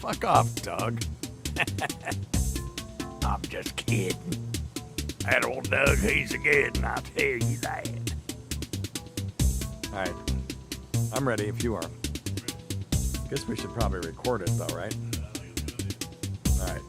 Fuck off, Doug. I'm just kidding. That old Doug, he's a good, and I'll tell you that. All right. I'm ready if you are. Guess we should probably record it, though, right? All right.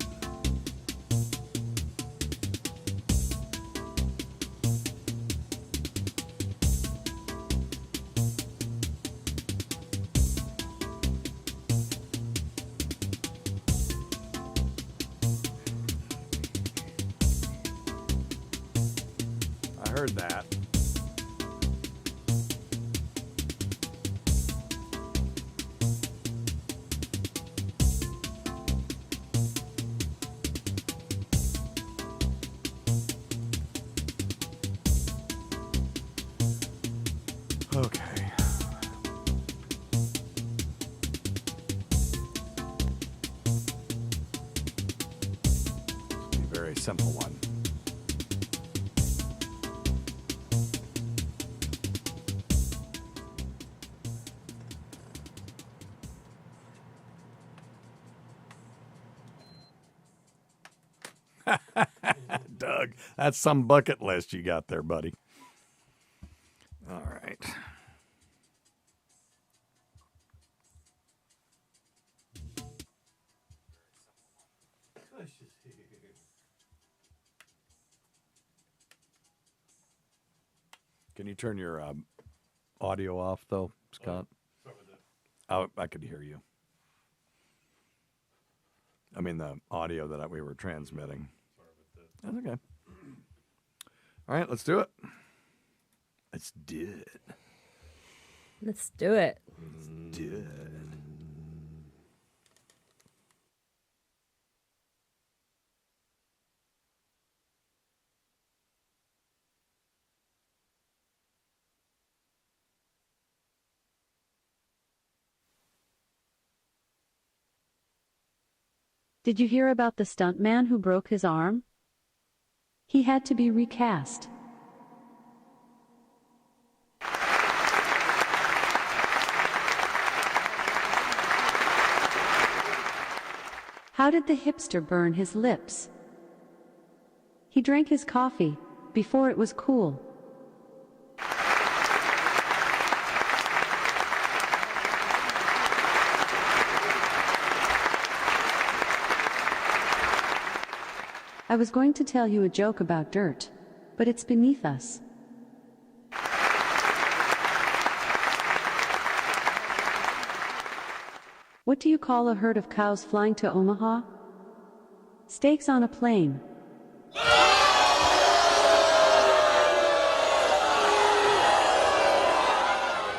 I heard that. Okay. Be a very simple one. Doug, that's some bucket list you got there, buddy. All right. Can you turn your audio off, though, Scott? Oh, I could hear you. I mean, the audio that we were transmitting. That's okay. All right, let's do it. Let's do it. Let's do it. Let's do it. Did you hear about the stuntman who broke his arm? He had to be recast. How did the hipster burn his lips? He drank his coffee before it was cool. I was going to tell you a joke about dirt, but it's beneath us. What do you call a herd of cows flying to Omaha? Steaks on a plane.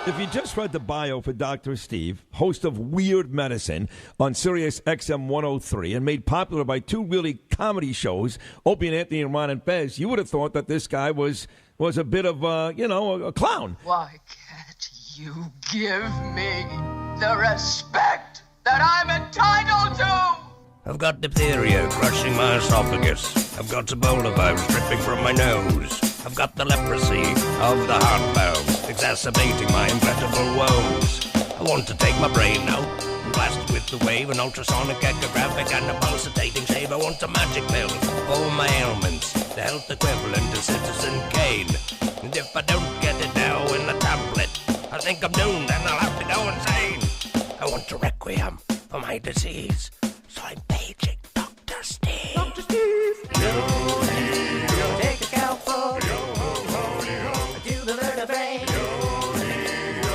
If you just read the bio for Dr. Steve, host of Weird Medicine on Sirius XM 103 and made popular by two really comedy shows, Opie and Anthony and Ron and Fez, you would have thought that this guy was a bit of, a clown. Why can't you give me the respect that I'm entitled to? I've got diphtheria crushing my esophagus. I've got Ebola virus dripping from my nose. I've got the leprosy of the heart valve, exacerbating my incredible woes. I want to take my brain now and blast it with the wave, an ultrasonic, echographic, and a pulsating shave. I want a magic pill for all my ailments, the health equivalent to Citizen Kane. And if I don't get it now in a tablet, I think I'm doomed and I'll have to go insane. I want a requiem for my disease, so I'm paging Dr. Steve. Dr. Steve! Take a cowboy. Do the vertebrae.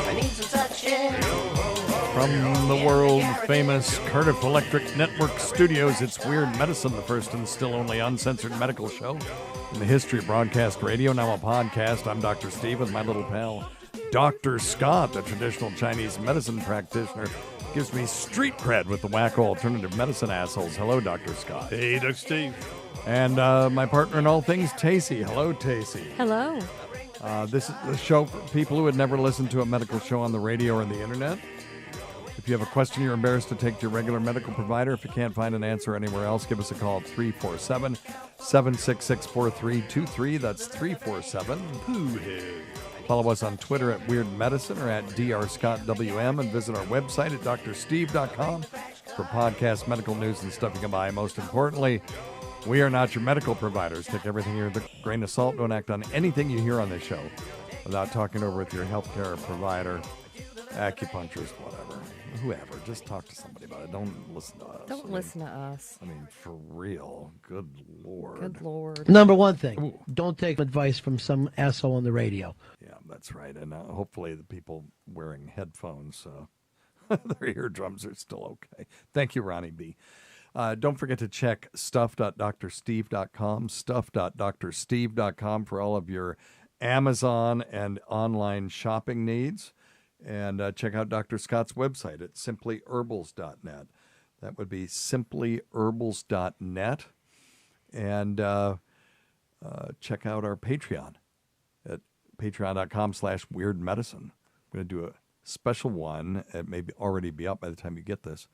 I need some suction. From the world-famous Cardiff Electric Network studios, it's Weird Medicine, the first and still only uncensored medical show in the history of broadcast radio, now a podcast. I'm Dr. Steve with my little pal, Dr. Scott, a traditional Chinese medicine practitioner. Gives me street cred with the wacko alternative medicine assholes. Hello, Dr. Scott. Hey, Dr. Steve. And my partner in all things, Tacey. Hello, Tacey. Hello. This is the show for people who had never listened to a medical show on the radio or the internet. If you have a question you're embarrassed to take to your regular medical provider, if you can't find an answer anywhere else, give us a call at 347-766-4323. That's 347-POOHEAD. Follow us on Twitter at Weird Medicine or at DrScottWM, and visit our website at drsteve.com. for podcasts, medical news, and stuff you can buy. Most importantly, we are not your medical providers. Take everything here with a grain of salt. Don't act on anything you hear on this show without talking over with your healthcare provider, acupuncturist, whatever. Whoever. Just talk to somebody about it. Don't listen to us. Don't listen to us. I mean, for real. Good Lord. Good Lord. Number one thing, don't take advice from some asshole on the radio. Yeah, that's right. And hopefully the people wearing headphones, their eardrums are still okay. Thank you, Ronnie B. Don't forget to check stuff.drsteve.com, stuff.drsteve.com for all of your Amazon and online shopping needs. And check out Dr. Scott's website at simplyherbals.net. That would be simplyherbals.net. And check out our Patreon at patreon.com/weirdmedicine. I'm going to do a special one. It may already be up by the time you get this,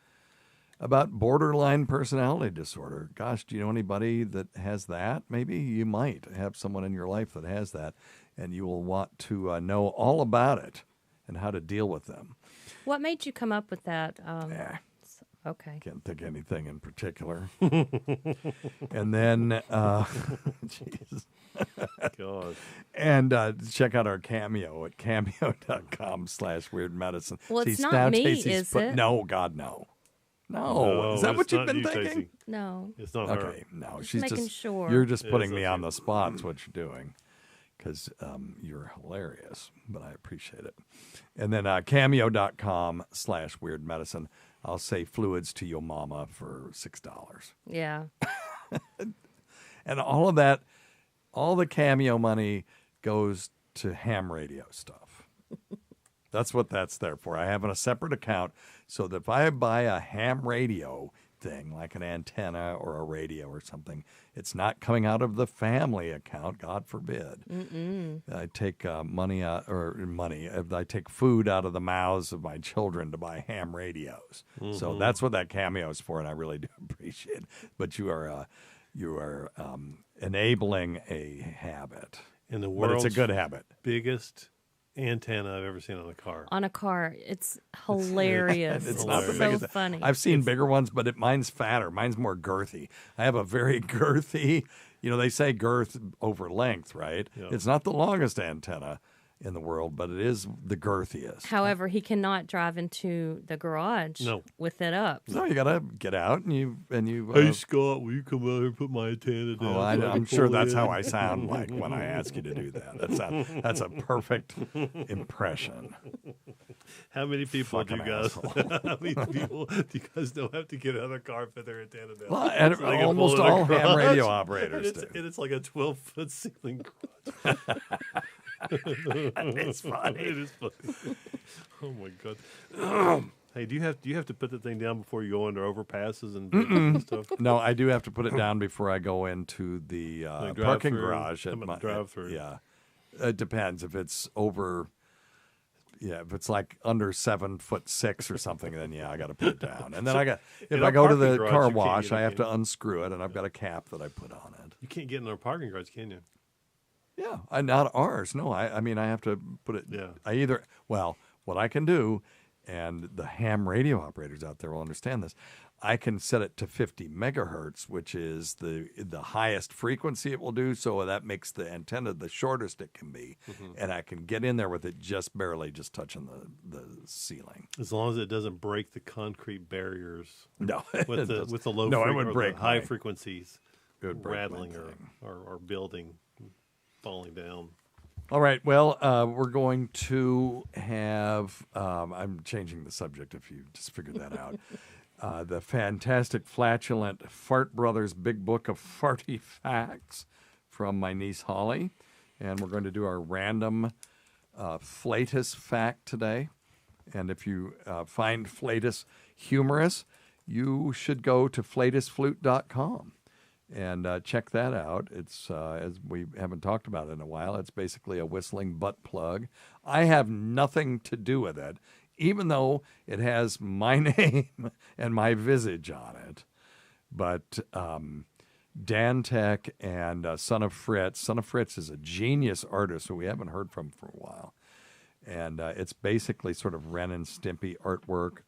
about borderline personality disorder. Gosh, do you know anybody that has that? Maybe you might have someone in your life that has that, and you will want to know all about it and how to deal with them. What made you come up with that? Okay. Can't think of anything in particular. And then, jeez. God. And check out our Cameo at cameo.com/weirdmedicine. Well, it's See, not now me, Stacey's is it? No, God, no. No. Is that what it's you've not been you, thinking? Stacey. No. It's not her. Okay, no. Just She's making just, sure. You're just It putting is me okay. on the spot. That's what you're doing. Because you're hilarious, but I appreciate it. And then cameo.com/weirdmedicine. I'll say fluids to your mama for $6. Yeah. And all of that, all the Cameo money goes to ham radio stuff. That's what that's there for. I have a separate account so that if I buy a ham radio thing, like an antenna or a radio or something, it's not coming out of the family account, God forbid. I take I take food out of the mouths of my children to buy ham radios. So that's what that Cameo is for, and I really do appreciate it. But you are enabling a habit. In the But world's it's a good habit. biggest antenna I've ever seen on a car. On a car. It's hilarious. It's not the so biggest. funny. I've seen bigger ones, but mine's fatter. Mine's more girthy. I have a very girthy, they say girth over length, right? Yeah. It's not the longest antenna in the world, but it is the girthiest. However, he cannot drive into the garage No. with it up. No, you got to get out and you Hey, Scott, will you come out here and put my antenna down? so I I'm can sure pull that's in? how I sound like when I ask you to do that. That's a perfect impression. How many people do you Fucking guys? asshole. How many people do you guys don't have to get out of the car and put their antenna down? Well, and So they can almost pull it all ham across? radio And operators it's, do. and it's like a 12-foot ceiling. It's funny. It is funny. Oh my god. Hey, do you have to put the thing down before you go under overpasses and stuff? No, I do have to put it down before I go into the Like parking drive-through? garage. How about drive-through? Yeah, it depends. If it's over, if it's like under 7'6" or something, then I got to put it down. And then if in I a go to parking the garage, car you can't wash, get I it, have to can unscrew it, and I've got a cap that I put on it. You can't get in our parking garage, can you? Yeah, not ours. No, I mean I have to put it. Yeah. What I can do, and the ham radio operators out there will understand this. I can set it to 50 megahertz, which is the highest frequency it will do. So that makes the antenna the shortest it can be, and I can get in there with it just barely, just touching the ceiling. As long as it doesn't break the concrete barriers No, with the low No, it or would the break high my- frequencies it would break my rattling thing. or building, falling down. All right. Well, we're going to have. I'm changing the subject. If you just figured that out. The fantastic, flatulent Fart Brothers Big Book of Farty Facts from my niece Holly. And we're going to do our random Flatus fact today. And if you find Flatus humorous, you should go to flatusflute.com and check that out. It's, as we haven't talked about it in a while, it's basically a whistling butt plug. I have nothing to do with it, even though it has my name and my visage on it. But Dan Tech and Son of Fritz is a genius artist who we haven't heard from for a while. And it's basically sort of Ren and Stimpy artwork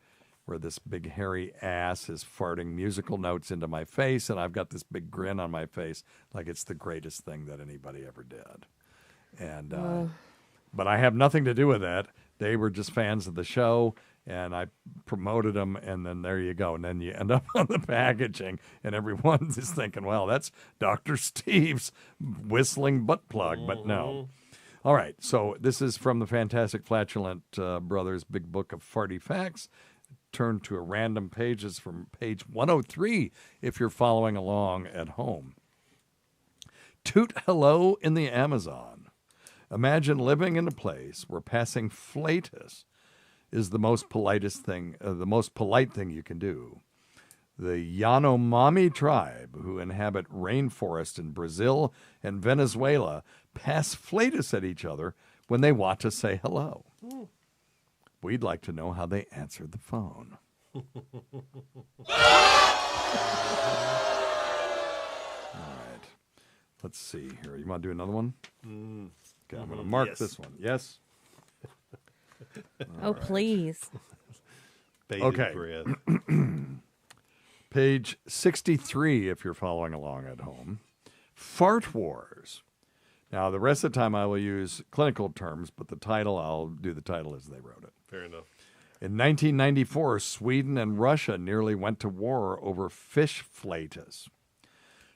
where this big hairy ass is farting musical notes into my face, and I've got this big grin on my face like it's the greatest thing that anybody ever did. And but I have nothing to do with that. They were just fans of the show, and I promoted them, and then there you go. And then you end up on the packaging, and everyone's just thinking, well, that's Dr. Steve's whistling butt plug, but no. All right, so this is from the Fantastic Flatulent Brothers Big Book of Farty Facts. Turn to a random pages from page 103 if you're following along at home. Toot hello in the Amazon. Imagine living in a place where passing flatus is the most polite thing you can do. The Yanomami tribe, who inhabit rainforest in Brazil and Venezuela, pass flatus at each other when they want to say hello. We'd like to know how they answered the phone. All right. Let's see here. You want to do another one? Okay, I'm going to mark this one. Yes? Oh, please. Bated breath. Page 63, if you're following along at home. Fart Wars. Now, the rest of the time I will use clinical terms, but the title, I'll do the title as they wrote it. Fair enough. In 1994, Sweden and Russia nearly went to war over fish flatus.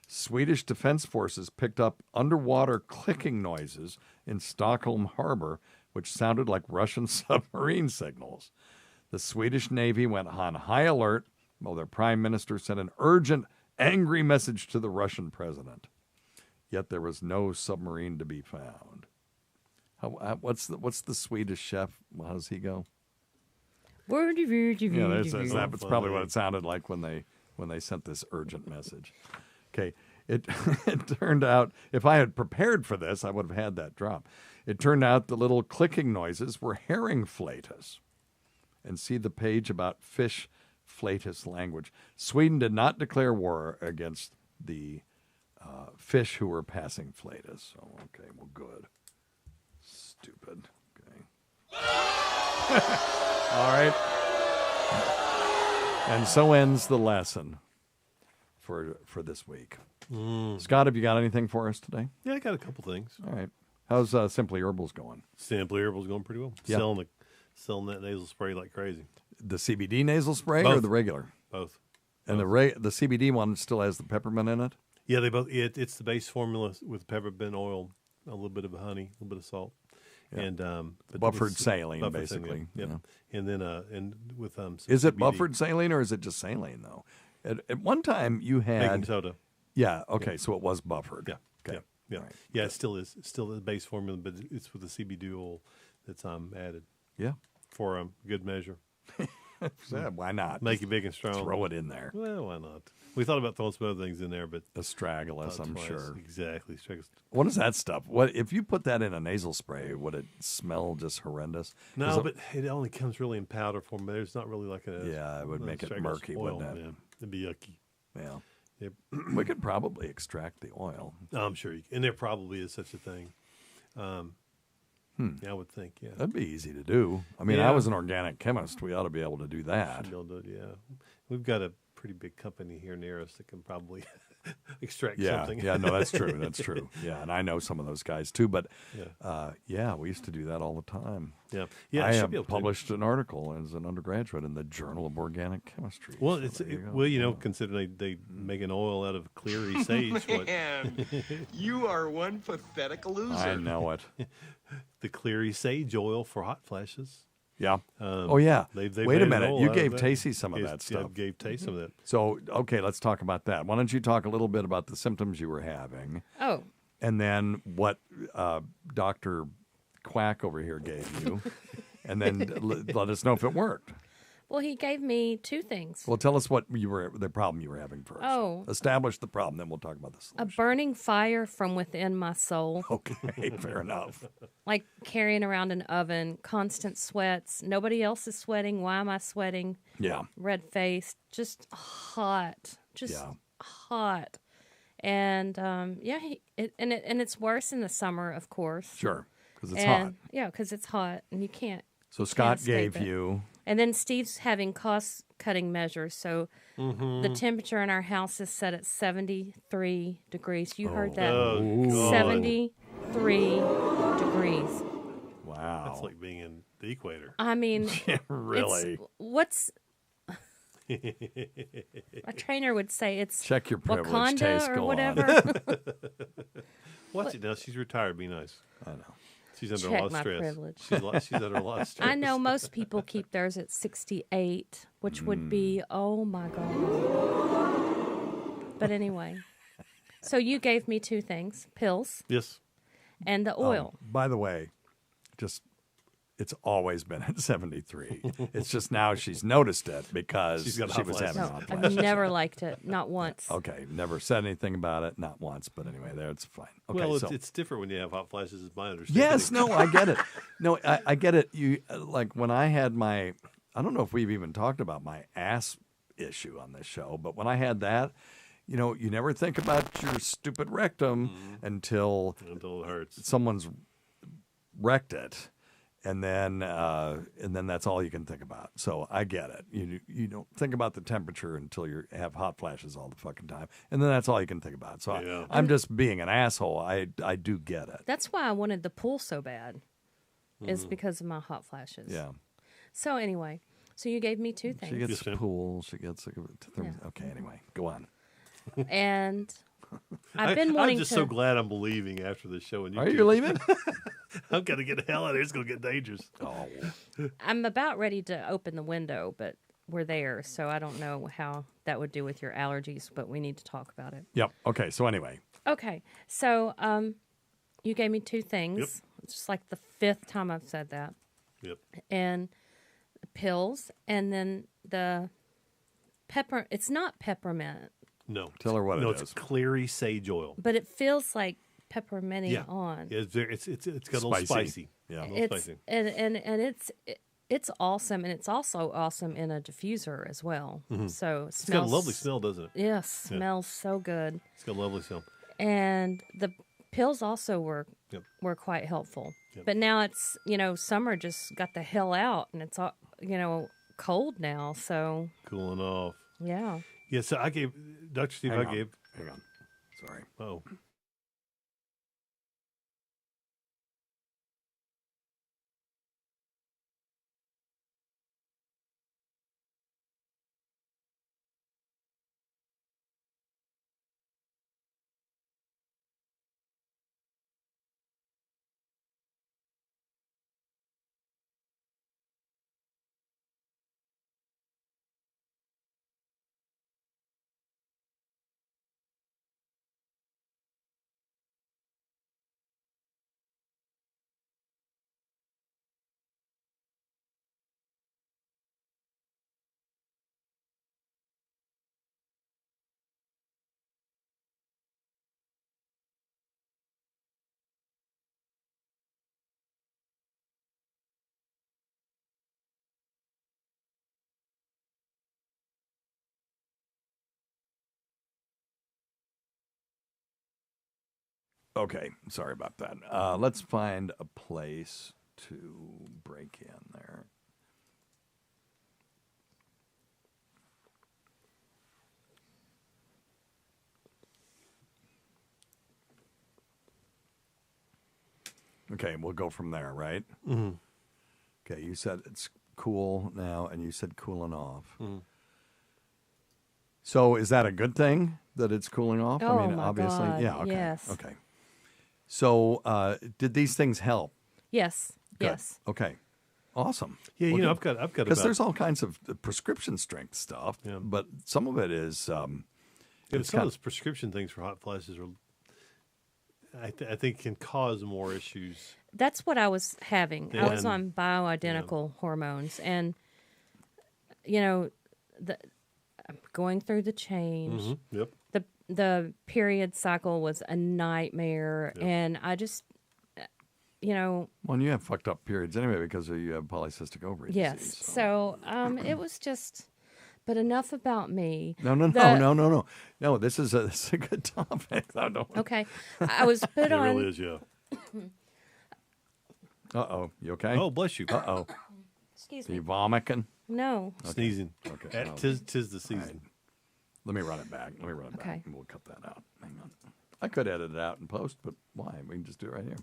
Swedish defense forces picked up underwater clicking noises in Stockholm Harbor, which sounded like Russian submarine signals. The Swedish Navy went on high alert while their prime minister sent an urgent, angry message to the Russian president. Yet there was no submarine to be found. What's the Swedish chef? How does he go? That's probably what it sounded like when they sent this urgent message. Okay, it turned out, if I had prepared for this, I would have had that drop. It turned out the little clicking noises were herring flatus. And see the page about fish flatus language. Sweden did not declare war against the fish who were passing flatus. So, okay, well, good. Stupid. Okay. All right. And so ends the lesson for this week. Scott, have you got anything for us today? Yeah, I got a couple things. All right. How's Simply Herbal's going? Simply Herbal's going pretty well. Yep. Selling that nasal spray like crazy. The CBD nasal spray Both. or the regular? Both. And the CBD one still has the peppermint in it? Yeah, they both. It's the base formula with peppermint oil, a little bit of honey, a little bit of salt, and but buffered it's saline, buffered basically. Yep. Yeah. And then and with some Is it CBD. buffered saline or is it just saline though? At one time you had Baking soda. Yeah. Okay. So it was buffered. Yeah. Okay. Yeah. All right. Yeah. It still is. It's still the base formula, but it's with the CBD oil that's added. Yeah. For good measure. Yeah, why not? Make it big and strong. Throw it in there. Well, why not? We thought about throwing some other things in there, but Astragalus, I'm twice. sure. Exactly. Astragalus. What is that stuff? What if you put that in a nasal spray? Would it smell just horrendous? No, but it only comes really in powder form. There's not really like a it would make it astragalus murky, oil. wouldn't it? Yeah, it'd be yucky. Yeah. Yep. We could probably extract the oil. I'm sure you can. And there probably is such a thing. Yeah, I would think, yeah. That'd be easy to do. I mean, Yeah. I was an organic chemist. We ought to be able to do that. Should be able to, yeah. We've got a pretty big company here near us that can probably extract something. Yeah, no, that's true. That's true. Yeah, and I know some of those guys too. But Yeah. we used to do that all the time. Yeah. Yeah, I should have be able to. published an article as an undergraduate in the Journal of Organic Chemistry. Well, So there you go. considering they make an oil out of cleary sage. Man, you are one pathetic loser. I know it. The cleary sage oil for hot flashes. Yeah. Oh, yeah. They Wait a made an minute. oil You out gave of Tacey some of Yes, that stuff. Yeah, gave Tacey some of that. So, okay, let's talk about that. Why don't you talk a little bit about the symptoms you were having, Oh, and then what Dr. Quack over here gave you, and then let us know if it worked. well, he gave me two things. Well, tell us what the problem you were having first. Oh. Establish the problem, then we'll talk about the A solution. burning fire from within my soul, Okay, fair enough. like carrying around an oven, constant sweats. Nobody else is sweating. Why am I sweating? Yeah. Red face, just hot, Yeah. hot. And it's worse in the summer, of course. Sure, because it's and, hot. Yeah, because it's hot, and you can't. So Scott escape gave it. you... And then Steve's having cutting measures. So the temperature in our house is set at 73 degrees. You heard that? Oh, God. 73 degrees. Wow. That's like being in the equator. I mean, Really? What's a trainer would say it's Check your privilege Wakanda taste. or Go whatever. Watch it now. She's retired. Be nice. I know. She's under Check a lot of my stress. privilege. She's under a lot of stress. I know most people keep theirs at 68, which would be, oh my God. But anyway, so you gave me two things, pills Yes. and the oil. By the way, it's always been at 73. It's just now she's noticed it because She's got she hot was flashes. having No, hot I've flashes. never liked it, not once. Okay, never said anything about it, not once. But anyway, there it's fine. Okay, Well, so it's different when you have hot flashes, is my understanding. yes, no, I get it. No, I get it. You like when I had my, I don't know if we've even talked about my ass issue on this show, but when I had that, you know, you never think about your stupid rectum until Until it hurts. someone's wrecked it, and then that's all you can think about. So I get it. You don't think about the temperature until you have hot flashes all the fucking time, and then that's all you can think about. So Yeah. I'm just being an asshole. I do get it. That's why I wanted the pool so bad, is because of my hot flashes. Yeah. So anyway, so you gave me two things. She gets Yes, the ma'am. pool. She gets Yeah. okay. Anyway, go on. And I've been I'm wanting just to. so glad I'm leaving after the show. And Are you leaving? I'm gonna get the hell out of here. It's gonna get dangerous. Oh, I'm about ready to open the window, but we're there, so I don't know how that would do with your allergies, but we need to talk about it. yep. Okay. So anyway, Okay, so you gave me two things. Yep. It's just like the fifth time I've said that. Yep. And the pills, and then the pepper. It's not peppermint, No. Tell her what no, it it's is. clary sage oil. but it feels like pepperminty Yeah. on. Yeah, it's got a little Spicy. spicy. Yeah. A little It's spicy. and it's awesome, and it's also awesome in a diffuser as well. So It's got a lovely smell, doesn't it? Yes, Yeah. smells so good. It's got a lovely smell. And the pills also were Yep. quite helpful. Yep. But now it's summer just got the hell out, and it's all cold now. So Cooling off. yeah, Yeah, so I gave Dr. Steve. Hang I on. gave. Hang on. Sorry. Oh, Okay. Sorry about that. Let's find a place to break in there. Okay, we'll go from there, right? Mm-hmm. Okay, you said it's cool now, and you said cooling off. Mm-hmm. So is that a good thing that it's cooling off? Oh, I mean, my obviously, God, yeah. Okay, yes. okay. So, did these things help? yes, Good. yes. Okay. Awesome. yeah. Well, You know, good. I've got Because about. there's all kinds of prescription strength stuff, Yeah. but some of it is. Yeah, it's some got- of those prescription things for hot flashes are, I think, can cause more issues. That's what I was having. I was And- on bioidentical hormones, and I'm going through the change. Mm-hmm. Yep. The period cycle was a nightmare, Yep. and I just, Well, and you have fucked up periods anyway because you have polycystic ovary yes. disease. So it was just. But enough about me. No. No, this is a good topic. No, no. Okay, I was put It on. really is, yeah. Uh-oh. You okay? Oh, bless you. Uh-oh. Excuse Are you me. vomiting? No. Sneezing. Okay. Tis the season. Let me run it back. Okay. And we'll cut that out. Hang on. I could edit it out in post, but why? We can just do it right here.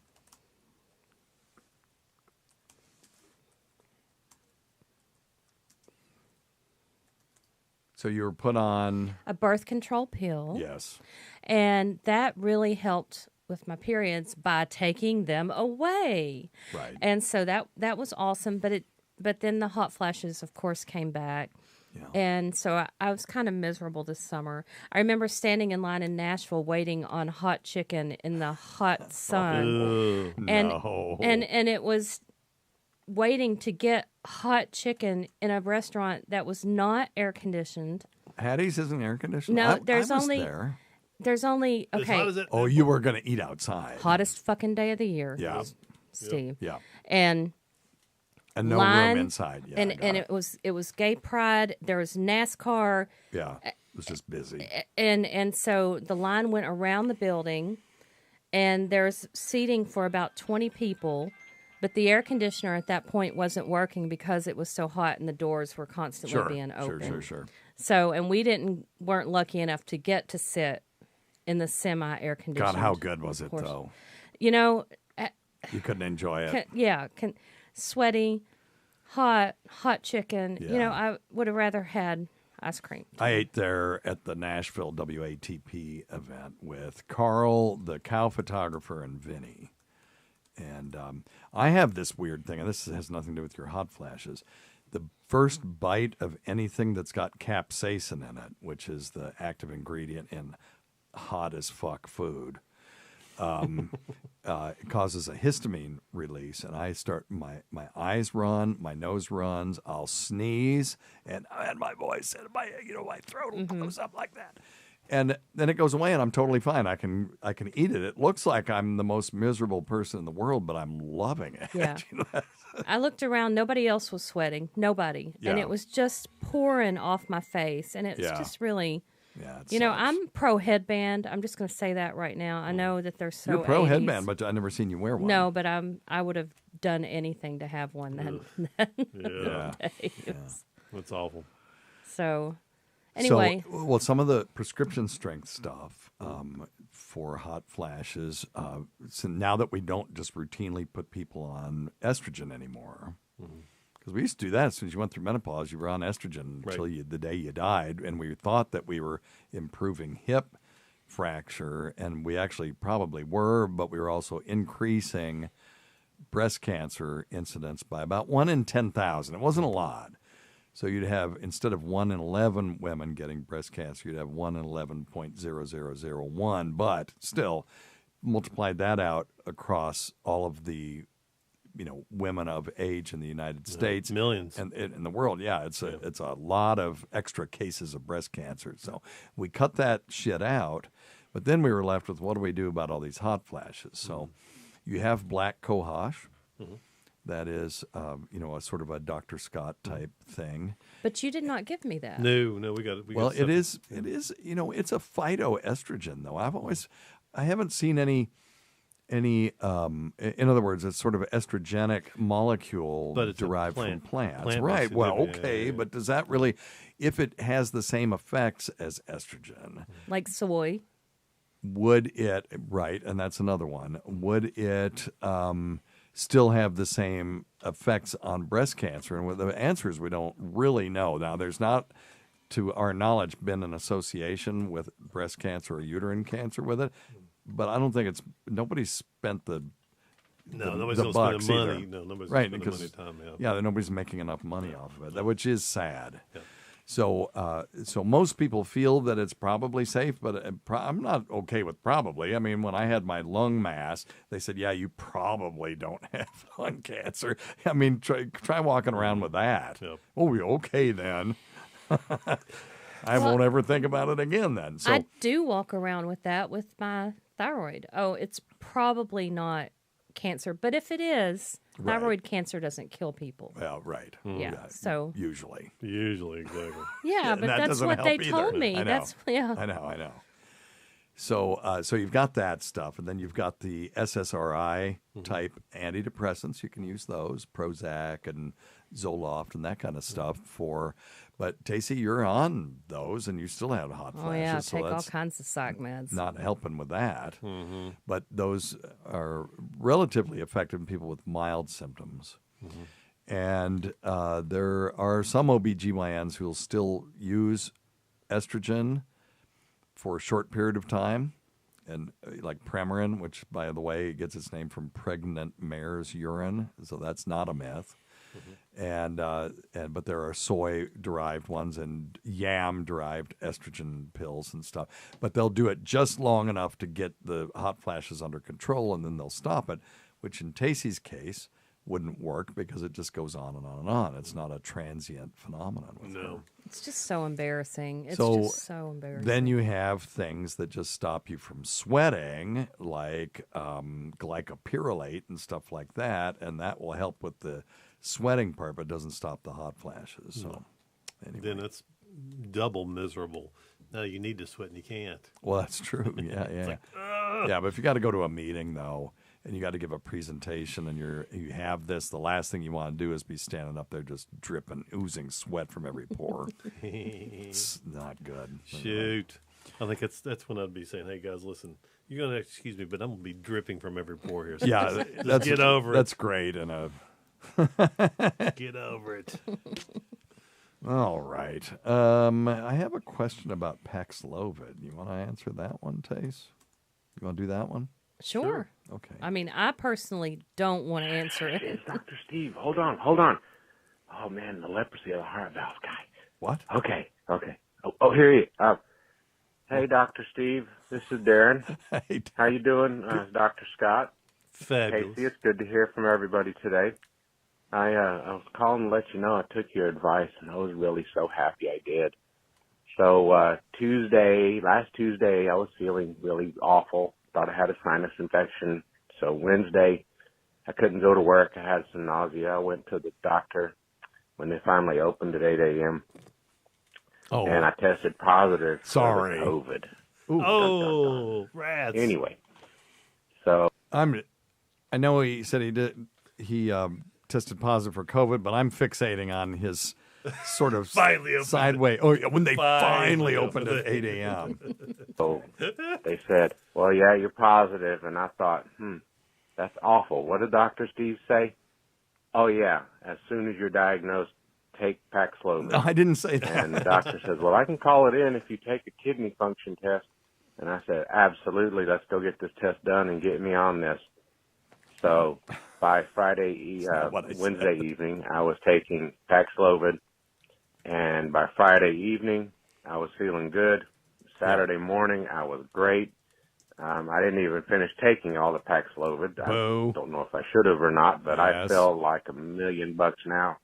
So you were put on. A birth control pill. Yes. And that really helped with my periods by taking them away. Right. And so that was awesome. But then the hot flashes, of course, came back. Yeah. And so I was kind of miserable this summer. I remember standing in line in Nashville waiting on hot chicken in the hot sun. And, no. and it was waiting to get hot chicken in a restaurant that was not air conditioned. Hattie's isn't air conditioned? No, I there's was only there. there's only As hot okay, as that- Oh, you were going to eat outside. hottest fucking day of the year. Yeah. Steve. Yeah. And And no line, room inside. Yeah. I and got it was gay pride. There was NASCAR, Yeah. It was just busy. and so the line went around the building, and there's seating for about 20 people, but the air conditioner at that point wasn't working because it was so hot and the doors were constantly Sure. being open. Sure. So, and we weren't lucky enough to get to sit in the semi air conditioned. God, how good was it, portion. though? You know, You couldn't enjoy it. sweaty, hot chicken. You know, Yeah. I would have rather had ice cream. I ate there at the Nashville WATP event with Carl, the cow photographer, and Vinny. And I have this weird thing, and this has nothing to do with your hot flashes. The first bite of anything that's got capsaicin in it, which is the active ingredient in hot as fuck food, it causes a histamine release, and I start my eyes run, my nose runs, I'll sneeze, and my voice and my throat will close up like that. And then it goes away, and I'm totally fine. I can eat it. It looks like I'm the most miserable person in the world, but I'm loving it. Yeah. You know? I looked around. Nobody else was sweating. Nobody. And Yeah. it was just pouring off my face. And it's Yeah. just really, Yeah, it you know, sucks. I'm pro headband. I'm just going to say that right now. I know that they're so You're pro 80s. headband, but I've never seen you wear one. No, but I would have done anything to have one that Yeah. days. That's awful. So, anyway. So, well, some of the prescription strength stuff for hot flashes, so now that we don't just routinely put people on estrogen anymore, because we used to do that as soon as you went through menopause, you were on estrogen until the day you died, and we thought that we were improving hip fracture, and we actually probably were, but we were also increasing breast cancer incidence by about 1 in 10,000. It wasn't a lot. So you'd have, instead of 1 in 11 women getting breast cancer, you'd have 1 in 11.0001. But still, multiplied that out across all of the, women of age in the United States, millions, and in the world. Yeah, it's a lot of extra cases of breast cancer. So we cut that shit out, but then we were left with, what do we do about all these hot flashes? So you have black cohosh. That is, a sort of a Dr. Scott type thing. But you did not give me that. No, we got it. Well, it is, it's a phytoestrogen, though. I haven't seen any, in other words, it's sort of an estrogenic molecule But it's a derived plant- from plants. plant-based Right. Well, activity, okay, yeah. but does that really, if it has the same effects as estrogen, Like soy. would it, right, and that's another one, would it still have the same effects on breast cancer? And the answer is we don't really know. Now, there's not, to our knowledge, been an association with breast cancer or uterine cancer with it, but I don't think nobody's spent nobody's the gonna bucks spend the money. either. No, nobody's right, gonna spend the money because, time. Yeah. nobody's making enough money off of it, which is sad. Yeah. So, so most people feel that it's probably safe, but I'm not okay with probably. I mean, when I had my lung mass, they said, "Yeah, you probably don't have lung cancer." I mean, try walking around with that. Yep. Oh, okay then. I won't ever think about it again then. So I do walk around with that with my thyroid. Oh, it's probably not cancer, but if it is, Right. thyroid cancer doesn't kill people. well, right. Yeah, so usually. Usually, exactly. yeah, And but that that's doesn't what help they either. told me. I know. That's yeah. I know. So, so you've got that stuff, and then you've got the SSRI type antidepressants. You can use those, Prozac and Zoloft and that kind of stuff but Tacey, you're on those and you still have hot flashes. Oh, yeah, so take all that's kinds of psych meds. not helping with that. But those are relatively effective in people with mild symptoms. And there are some OBGYNs who will still use estrogen for a short period of time, and like Premarin, which, by the way, gets its name from pregnant mare's urine, so that's not a myth. But there are soy-derived ones and yam-derived estrogen pills and stuff. But they'll do it just long enough to get the hot flashes under control, and then they'll stop it, which in Tacey's case wouldn't work because it just goes on and on and on. It's not a transient phenomenon with her. It's just so embarrassing. It's So just so embarrassing. Then you have things that just stop you from sweating, like glycopyrrolate and stuff like that, and that will help with the sweating part, but doesn't stop the hot flashes. So anyway. Then it's double miserable. Now you need to sweat and you can't. Well, that's true. Yeah. Yeah, but if you got to go to a meeting, though, and you got to give a presentation and you have this, the last thing you want to do is be standing up there just dripping, oozing sweat from every pore. It's not good. Shoot. I think that's when I'd be saying, hey, guys, listen, you're going to excuse me, but I'm going to be dripping from every pore here. So Yeah, just get over it. That's great. And Get over it. all right. I have a question about Paxlovid. You want to answer that one, Tace? You want to do that one? Sure. Okay. I mean, I personally don't want to answer it. It's Dr. Steve. Hold on. Oh, man, the leprosy of the heart valve guy. What? Okay. Oh, here he is. Hey, Dr. Steve. This is Darren. Hey, How you doing, Dr. Scott? Fabulous. Casey, it's good to hear from everybody today. I was calling to let you know I took your advice, and I was really so happy I did. So last Tuesday, I was feeling really awful. Thought I had a sinus infection. So Wednesday, I couldn't go to work. I had some nausea. I went to the doctor when they finally opened at 8 a.m. Oh. And I tested positive Sorry. for COVID. Ooh. Oh, rats. Anyway, so I know he said he tested positive for COVID, but I'm fixating on his sort of Finally opened sideway. Oh, yeah, when they finally Finally opened opened at it. 8 a.m. So they said, well, yeah, you're positive. And I thought, that's awful. What did Dr. Steve say? Oh, yeah, as soon as you're diagnosed, take Paxlovid. No, I didn't say that. And the doctor says, well, I can call it in if you take a kidney function test. And I said, absolutely, let's go get this test done and get me on this. So by Wednesday evening, I was taking Paxlovid. And by Friday evening, I was feeling good. Saturday morning, I was great. I didn't even finish taking all the Paxlovid. Boo. I don't know if I should have or not, but I Yes. feel like $1 million now.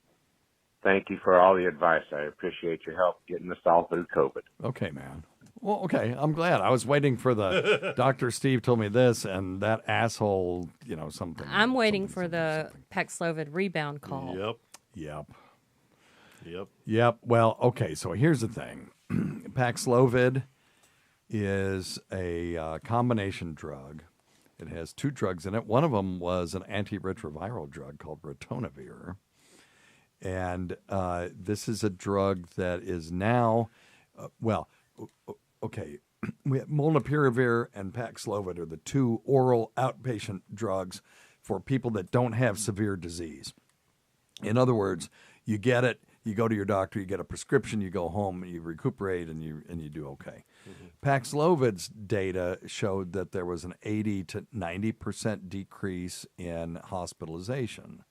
Thank you for all the advice. I appreciate your help getting us all through COVID. Okay, man. Well, okay. I'm glad. I was waiting for the Dr. Steve told me this and that asshole, something. I'm waiting for the Paxlovid rebound call. Yep. Well, okay. So here's the thing. Paxlovid is a combination drug. It has two drugs in it. One of them was an antiretroviral drug called ritonavir. And this is a drug that is now, okay, we have molnupiravir and Paxlovid are the two oral outpatient drugs for people that don't have severe disease. In other words, you get it, you go to your doctor, you get a prescription, you go home, you recuperate, and you do okay. Paxlovid's data showed that there was an 80 to 90% decrease in hospitalization,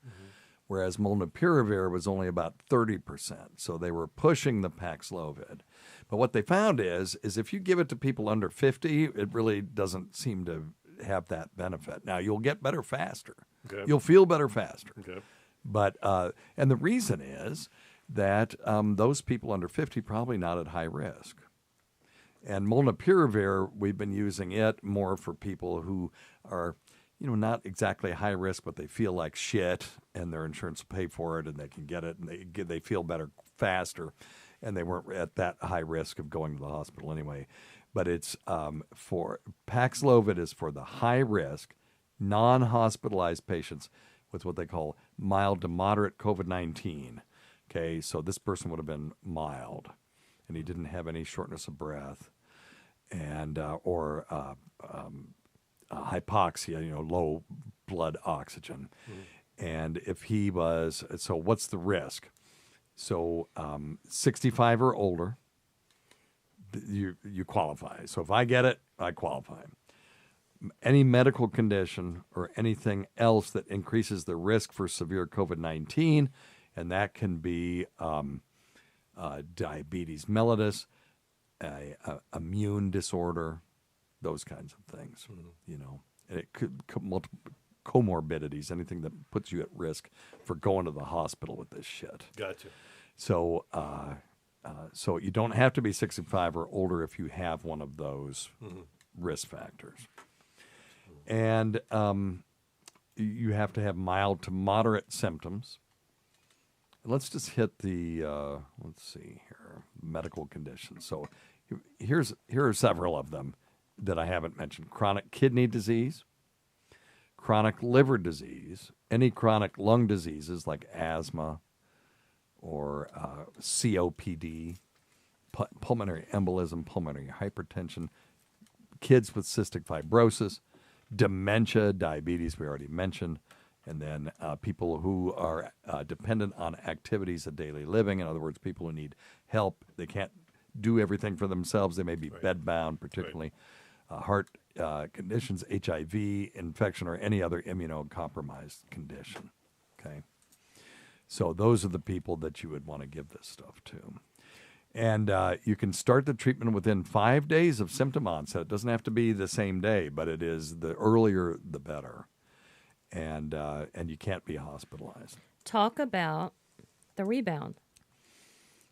whereas molnupiravir was only about 30%. So they were pushing the Paxlovid. But what they found is if you give it to people under 50, it really doesn't seem to have that benefit. Now, you'll get better faster. Okay. You'll feel better faster. Okay. But and the reason is that those people under 50 probably not at high risk. And molnupiravir, we've been using it more for people who are, not exactly high risk, but they feel like shit, and their insurance will pay for it, and they can get it, and they feel better faster, and they weren't at that high risk of going to the hospital anyway. But it's for Paxlovid is for the high risk, non-hospitalized patients with what they call mild to moderate COVID-19. Okay, so this person would have been mild, and he didn't have any shortness of breath, and or hypoxia, low blood oxygen. And if he was, so what's the risk? So 65 or older, you qualify. So if I get it, I qualify. Any medical condition or anything else that increases the risk for severe COVID-19, and that can be diabetes mellitus, immune disorder, those kinds of things. And it could multiple comorbidities, anything that puts you at risk for going to the hospital with this shit. Gotcha. So, so you don't have to be 65 or older if you have one of those risk factors. And you have to have mild to moderate symptoms. Let's just hit the, let's see here, medical conditions. So here are several of them that I haven't mentioned. Chronic kidney disease, chronic liver disease, any chronic lung diseases like asthma or COPD, pulmonary embolism, pulmonary hypertension, kids with cystic fibrosis, dementia, diabetes we already mentioned, and then people who are dependent on activities of daily living. In other words, people who need help. They can't do everything for themselves. They may be bedbound, particularly heart conditions, HIV, infection, or any other immunocompromised condition. Okay? So those are the people that you would want to give this stuff to. And you can start the treatment within 5 days of symptom onset. It doesn't have to be the same day, but it is the earlier the better. And you can't be hospitalized. Talk about the rebound.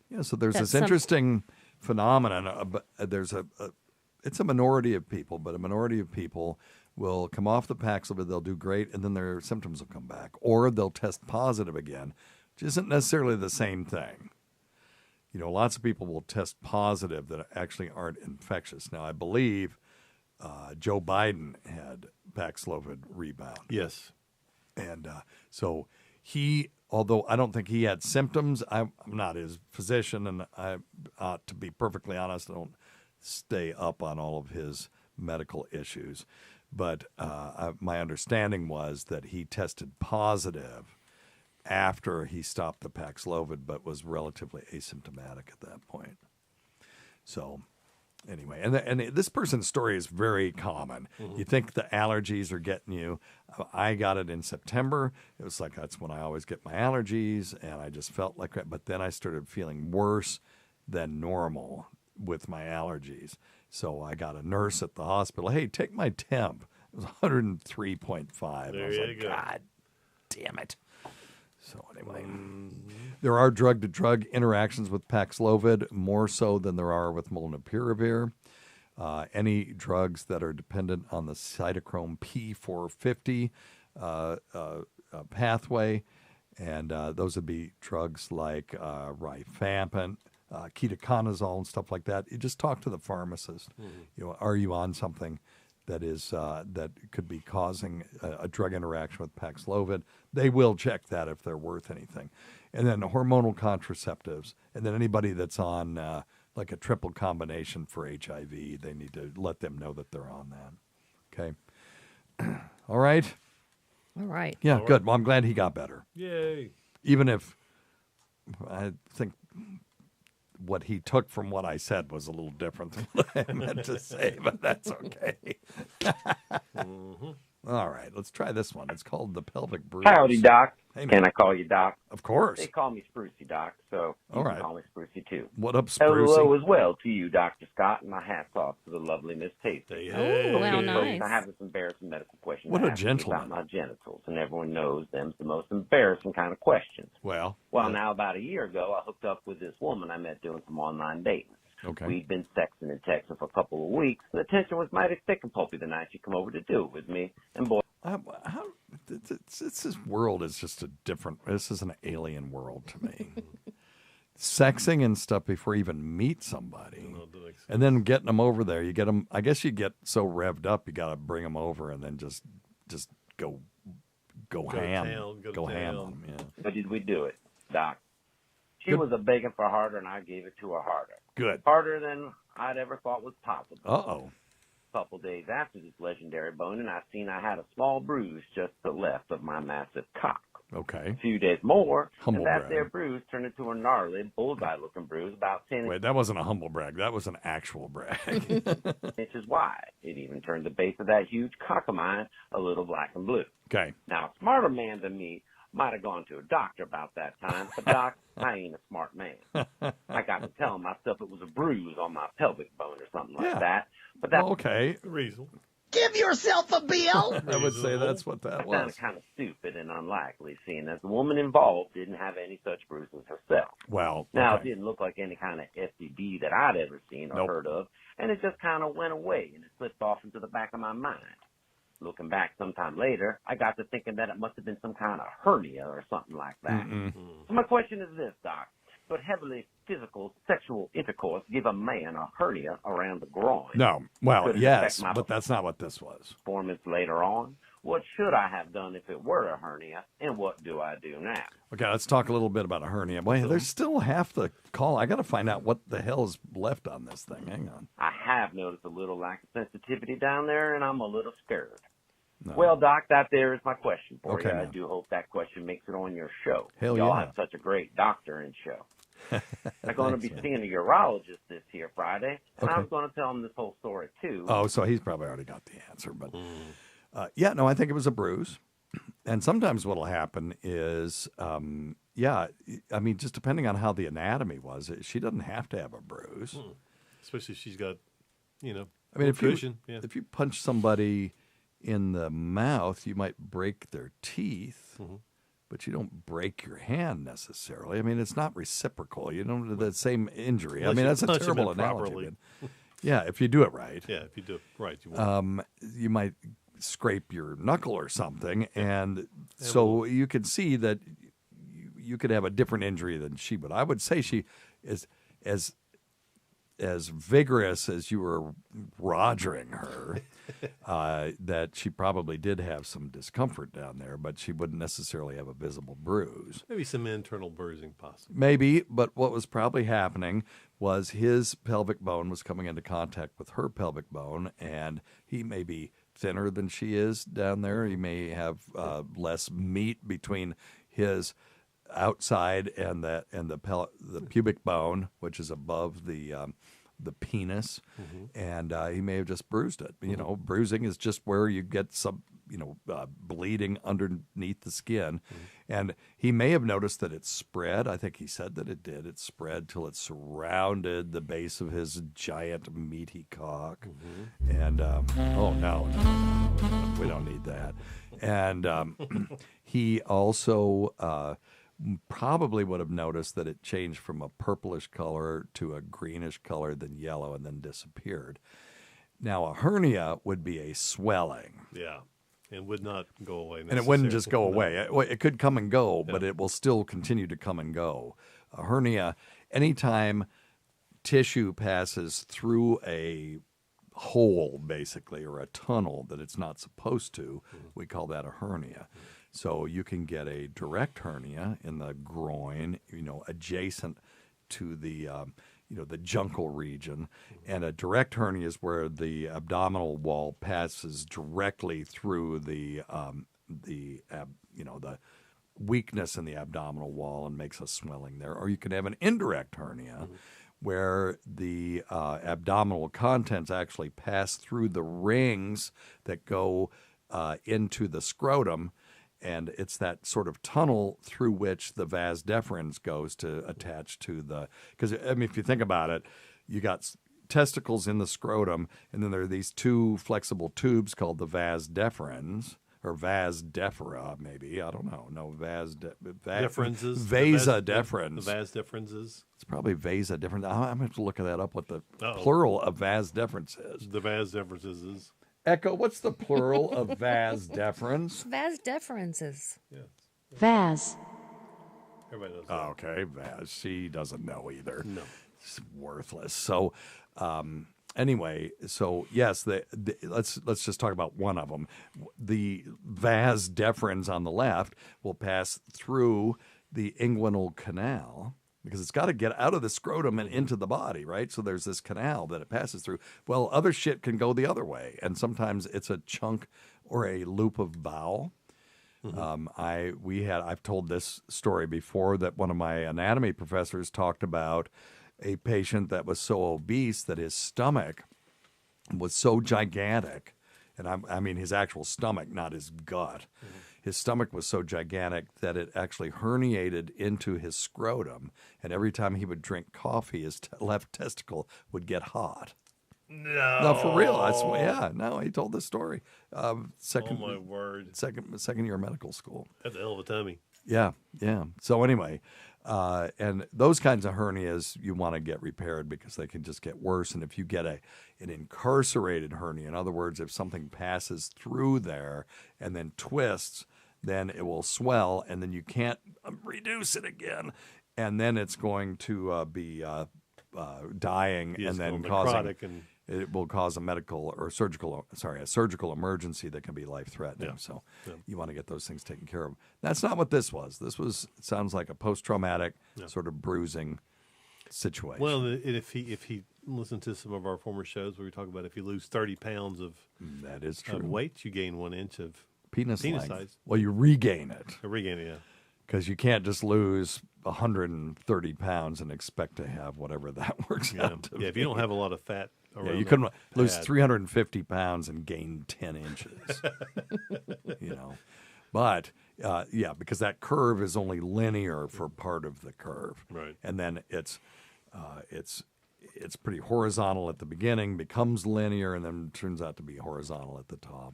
Yeah, so there's this interesting phenomenon. It's a minority of people, but a minority of people will come off the Paxlovid, they'll do great, and then their symptoms will come back. Or they'll test positive again, which isn't necessarily the same thing. Lots of people will test positive that actually aren't infectious. Now, I believe Joe Biden had Paxlovid rebound. Yes. And so although I don't think he had symptoms, I'm not his physician, and to be perfectly honest, I don't stay up on all of his medical issues. But my understanding was that he tested positive after he stopped the Paxlovid, but was relatively asymptomatic at that point. So anyway, and this person's story is very common. You think the allergies are getting you. I got it in September. It was like, that's when I always get my allergies, and I just felt like that. But then I started feeling worse than normal with my allergies. So I got a nurse at the hospital. Hey, take my temp. It was 103.5. There I was you like, go. God damn it. So anyway, there are drug-to-drug interactions with Paxlovid, more so than there are with molnupiravir. Any drugs that are dependent on the cytochrome P450 pathway, and those would be drugs like rifampin, ketoconazole, and stuff like that. You just talk to the pharmacist. Are you on something that is that could be causing a drug interaction with Paxlovid? They will check that if they're worth anything. And then hormonal contraceptives. And then anybody that's on like a triple combination for HIV, they need to let them know that they're on that. Okay. All right. All right. Yeah, good. Well, I'm glad he got better. Yay. Even if I think what he took from what I said was a little different than what I meant to say, but that's okay. All right, let's try this one. It's called the Pelvic Bruise. Howdy, Doc. Hey, Can man. I call you Doc? Of course. They call me Sprucey, Doc, so you All can right. call me Sprucey, too. What up, Sprucey? Hello as well to you, Dr. Scott, and my hat's off to the lovely Miss Tasty. Oh, wow, Folks, nice. I have this embarrassing medical question What to a ask you gentleman. about my genitals, and everyone knows them's the most embarrassing kind of questions. Well, Now about a year ago, I hooked up with this woman I met doing some online dating. okay. We'd been sexting and texting for a couple of weeks, and the tension was mighty thick and pulpy the night she come over to do it with me. And boy, This world is just this is an alien world to me. Sexing and stuff before you even meet somebody. And then getting them over there. You get them, I guess you get so revved up, you got to bring them over and then just go go to ham. town, go to Go ham town. on 'em, yeah. But did we do it, Doc? She Good. was a begging for harder, and I gave it to her harder. Good. Harder than I'd ever thought was possible. Uh-oh. A couple days after this legendary boning, I seen I had a small bruise just to the left of my massive cock. Okay. A few days more, Humble and that brag. there bruise turned into a gnarly, bullseye-looking bruise about 10 Wait, that wasn't a humble brag. That was an actual brag. inches wide. It even turned the base of that huge cock of mine a little black and blue. Okay. Now, a smarter man than me might have gone to a doctor about that time, but Doc, I ain't a smart man. I got to telling myself it was a bruise on my pelvic bone or something like Yeah. that. But that Okay. Reasonable. Give yourself a bill. I would say that's what that sounded was. kind of stupid and unlikely, seeing as the woman involved didn't have any such bruises herself. Well, Now, okay. it didn't look like any kind of STD that I'd ever seen or Nope. heard of, and it just kind of went away, and it slipped off into the back of my mind. Looking back sometime later, I got to thinking that it must have been some kind of hernia or something like that. So my question is this, Doc. Could heavily physical sexual intercourse give a man a hernia around the groin? No. Well, Could it yes, affect my but that's not what this was. performance later on? What should I have done if it were a hernia, and what do I do now? Okay, let's talk a little bit about a hernia. Boy, there's still half the call. I got to find out what the hell is left on this thing. Hang on. I have noticed a little lack of sensitivity down there, and I'm a little scared. No. Well, Doc, that there is my question for Okay, you. I man. do hope that question makes it on your show. Hell Y'all yeah. have such a great doctor and show. I'm going to be seeing a urologist this here Friday, and I Okay. was going to tell him this whole story, too. Oh, so he's probably already got the answer. But yeah, no, I think it was a bruise. And sometimes what'll happen is, yeah, I mean, just depending on how the anatomy was, she doesn't have to have a bruise. Especially if she's got, I mean, if cushion. you if you punch somebody in the mouth, you might break their teeth, but you don't break your hand necessarily. I mean, it's not reciprocal. You don't do the same injury. I Unless mean, you that's a punch 'em terrible in analogy. properly. but- yeah, if you do it right. Yeah, if you do it right, you won't. You might scrape your knuckle or something, and so you could see that you could have a different injury than she would. I would say she is as vigorous as you were rogering her, that she probably did have some discomfort down there, but she wouldn't necessarily have a visible bruise. Maybe some internal bruising possible. Maybe, but what was probably happening was his pelvic bone was coming into contact with her pelvic bone, and he may be thinner than she is down there. He may have less meat between his outside and the pubic bone, which is above the penis, and he may have just bruised it. You know, bruising is just where you get some, bleeding underneath the skin, and he may have noticed that it spread. I think he said that it did. It spread till it surrounded the base of his giant meaty cock, and oh no, we don't need that. And he also probably would have noticed that it changed from a purplish color to a greenish color, then yellow, and then disappeared. Now, a hernia would be a swelling. Yeah, and would not go away. And it wouldn't just go necessarily. away. It could come and go, but it will still continue to come and go. A hernia, anytime tissue passes through a hole, basically, or a tunnel that it's not supposed to, we call that a hernia. So you can get a direct hernia in the groin, adjacent to the, the jungle region. And a direct hernia is where the abdominal wall passes directly through the weakness in the abdominal wall and makes a swelling there. Or you can have an indirect hernia where the abdominal contents actually pass through the rings that go into the scrotum. And it's that sort of tunnel through which the vas deferens goes to attach to the... Because, I mean, if you think about it, you got testicles in the scrotum, and then there are these two flexible tubes called the vas deferens, or vas defera, maybe. I don't know. No, Deferences. Vasa deferens. The vas deferences. It's probably vasa deferens. I'm going to have to look that up, what the plural of vas deferens is. The vas deferences is... Echo, what's the plural of vas deferens? Vas deferences. Vaz. Everybody knows that. Oh, okay, Vaz. She doesn't know either. No. It's worthless. So, Anyway, so yes, let's just talk about one of them. The vas deferens on the left will pass through the inguinal canal because it's got to get out of the scrotum and into the body, right? So there's this canal that it passes through. Well, other shit can go the other way, and sometimes it's a chunk or a loop of bowel. I've told this story before that one of my anatomy professors talked about a patient that was so obese that his stomach was so gigantic, and I mean his actual stomach, not his gut. His stomach was so gigantic that it actually herniated into his scrotum, and every time he would drink coffee, his left testicle would get hot. No, for real. He told this story. Oh my word! Second year of medical school. That's a hell of a tummy. Yeah. So anyway, and those kinds of hernias you want to get repaired because they can just get worse. And if you get an incarcerated hernia, in other words, if something passes through there and then twists, then it will swell, and then you can't reduce it again, and then it's going to be dying, and then it will cause a medical or a surgical emergency that can be life-threatening. Yeah. So you want to get those things taken care of. That's not what this was. Sounds like a post-traumatic sort of bruising situation. Well, and if he listened to some of our former shows where we talk about if you lose 30 pounds of that is true weight, you gain 1 inch of penis size. Well, you regain it. Yeah. Because you can't just lose 130 pounds and expect to have whatever that works out to be. If you don't have a lot of fat around you couldn't lose 350 pounds and gain 10 inches. But, because that curve is only linear for part of the curve. Right. And then it's pretty horizontal at the beginning, becomes linear, and then turns out to be horizontal at the top.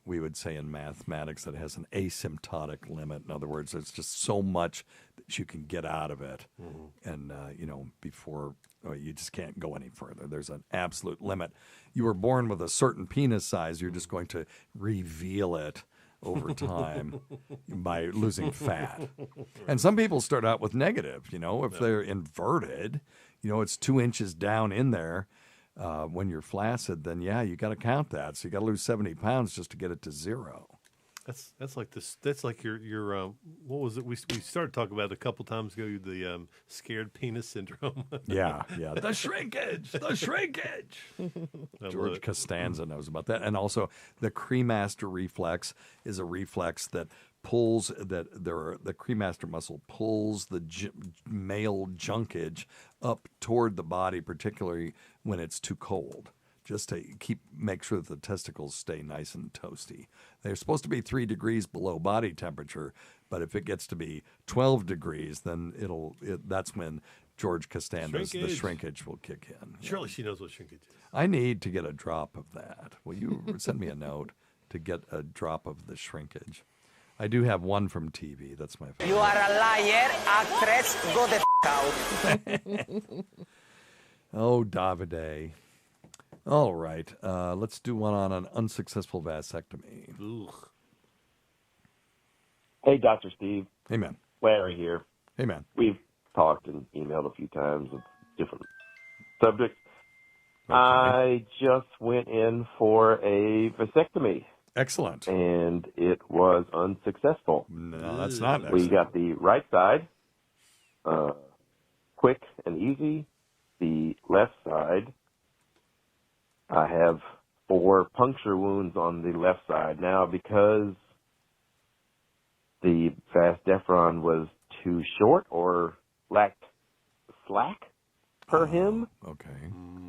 We would say in mathematics that it has an asymptotic limit. In other words, there's just so much that you can get out of it, and before you just can't go any further. There's an absolute limit. You were born with a certain penis size. You're just going to reveal it over time by losing fat. And some people start out with negative. If they're inverted, it's 2 inches down in there. When you're flaccid, then you got to count that. So you got to lose 70 pounds just to get it to 0. That's like this. That's like your what was it? We started talking about it a couple times ago. The scared penis syndrome. Yeah. The shrinkage. George Costanza knows about that, and also the cremaster reflex is a reflex that pulls the cremaster muscle pulls the male junkage up toward the body, particularly when it's too cold, just to make sure that the testicles stay nice and toasty. They're supposed to be 3 degrees below body temperature, but if it gets to be 12 degrees, then that's when George Costanza's the shrinkage will kick in. Surely she knows what shrinkage is. I need to get a drop of that. Will you send me a note to get a drop of the shrinkage? I do have one from TV. That's my favorite. You are a liar, actress. Go the out. Oh, Davide. All right. Let's do one on an unsuccessful vasectomy. Ugh. Hey, Dr. Steve. Hey, man. Larry here. Hey, man. We've talked and emailed a few times of different subjects. Okay. I just went in for a vasectomy. Excellent. And it was unsuccessful. No, that's not excellent. We got the right side, quick and easy. The left side, I have 4 puncture wounds on the left side. Now, because the vas deferens was too short or lacked slack per him. Okay.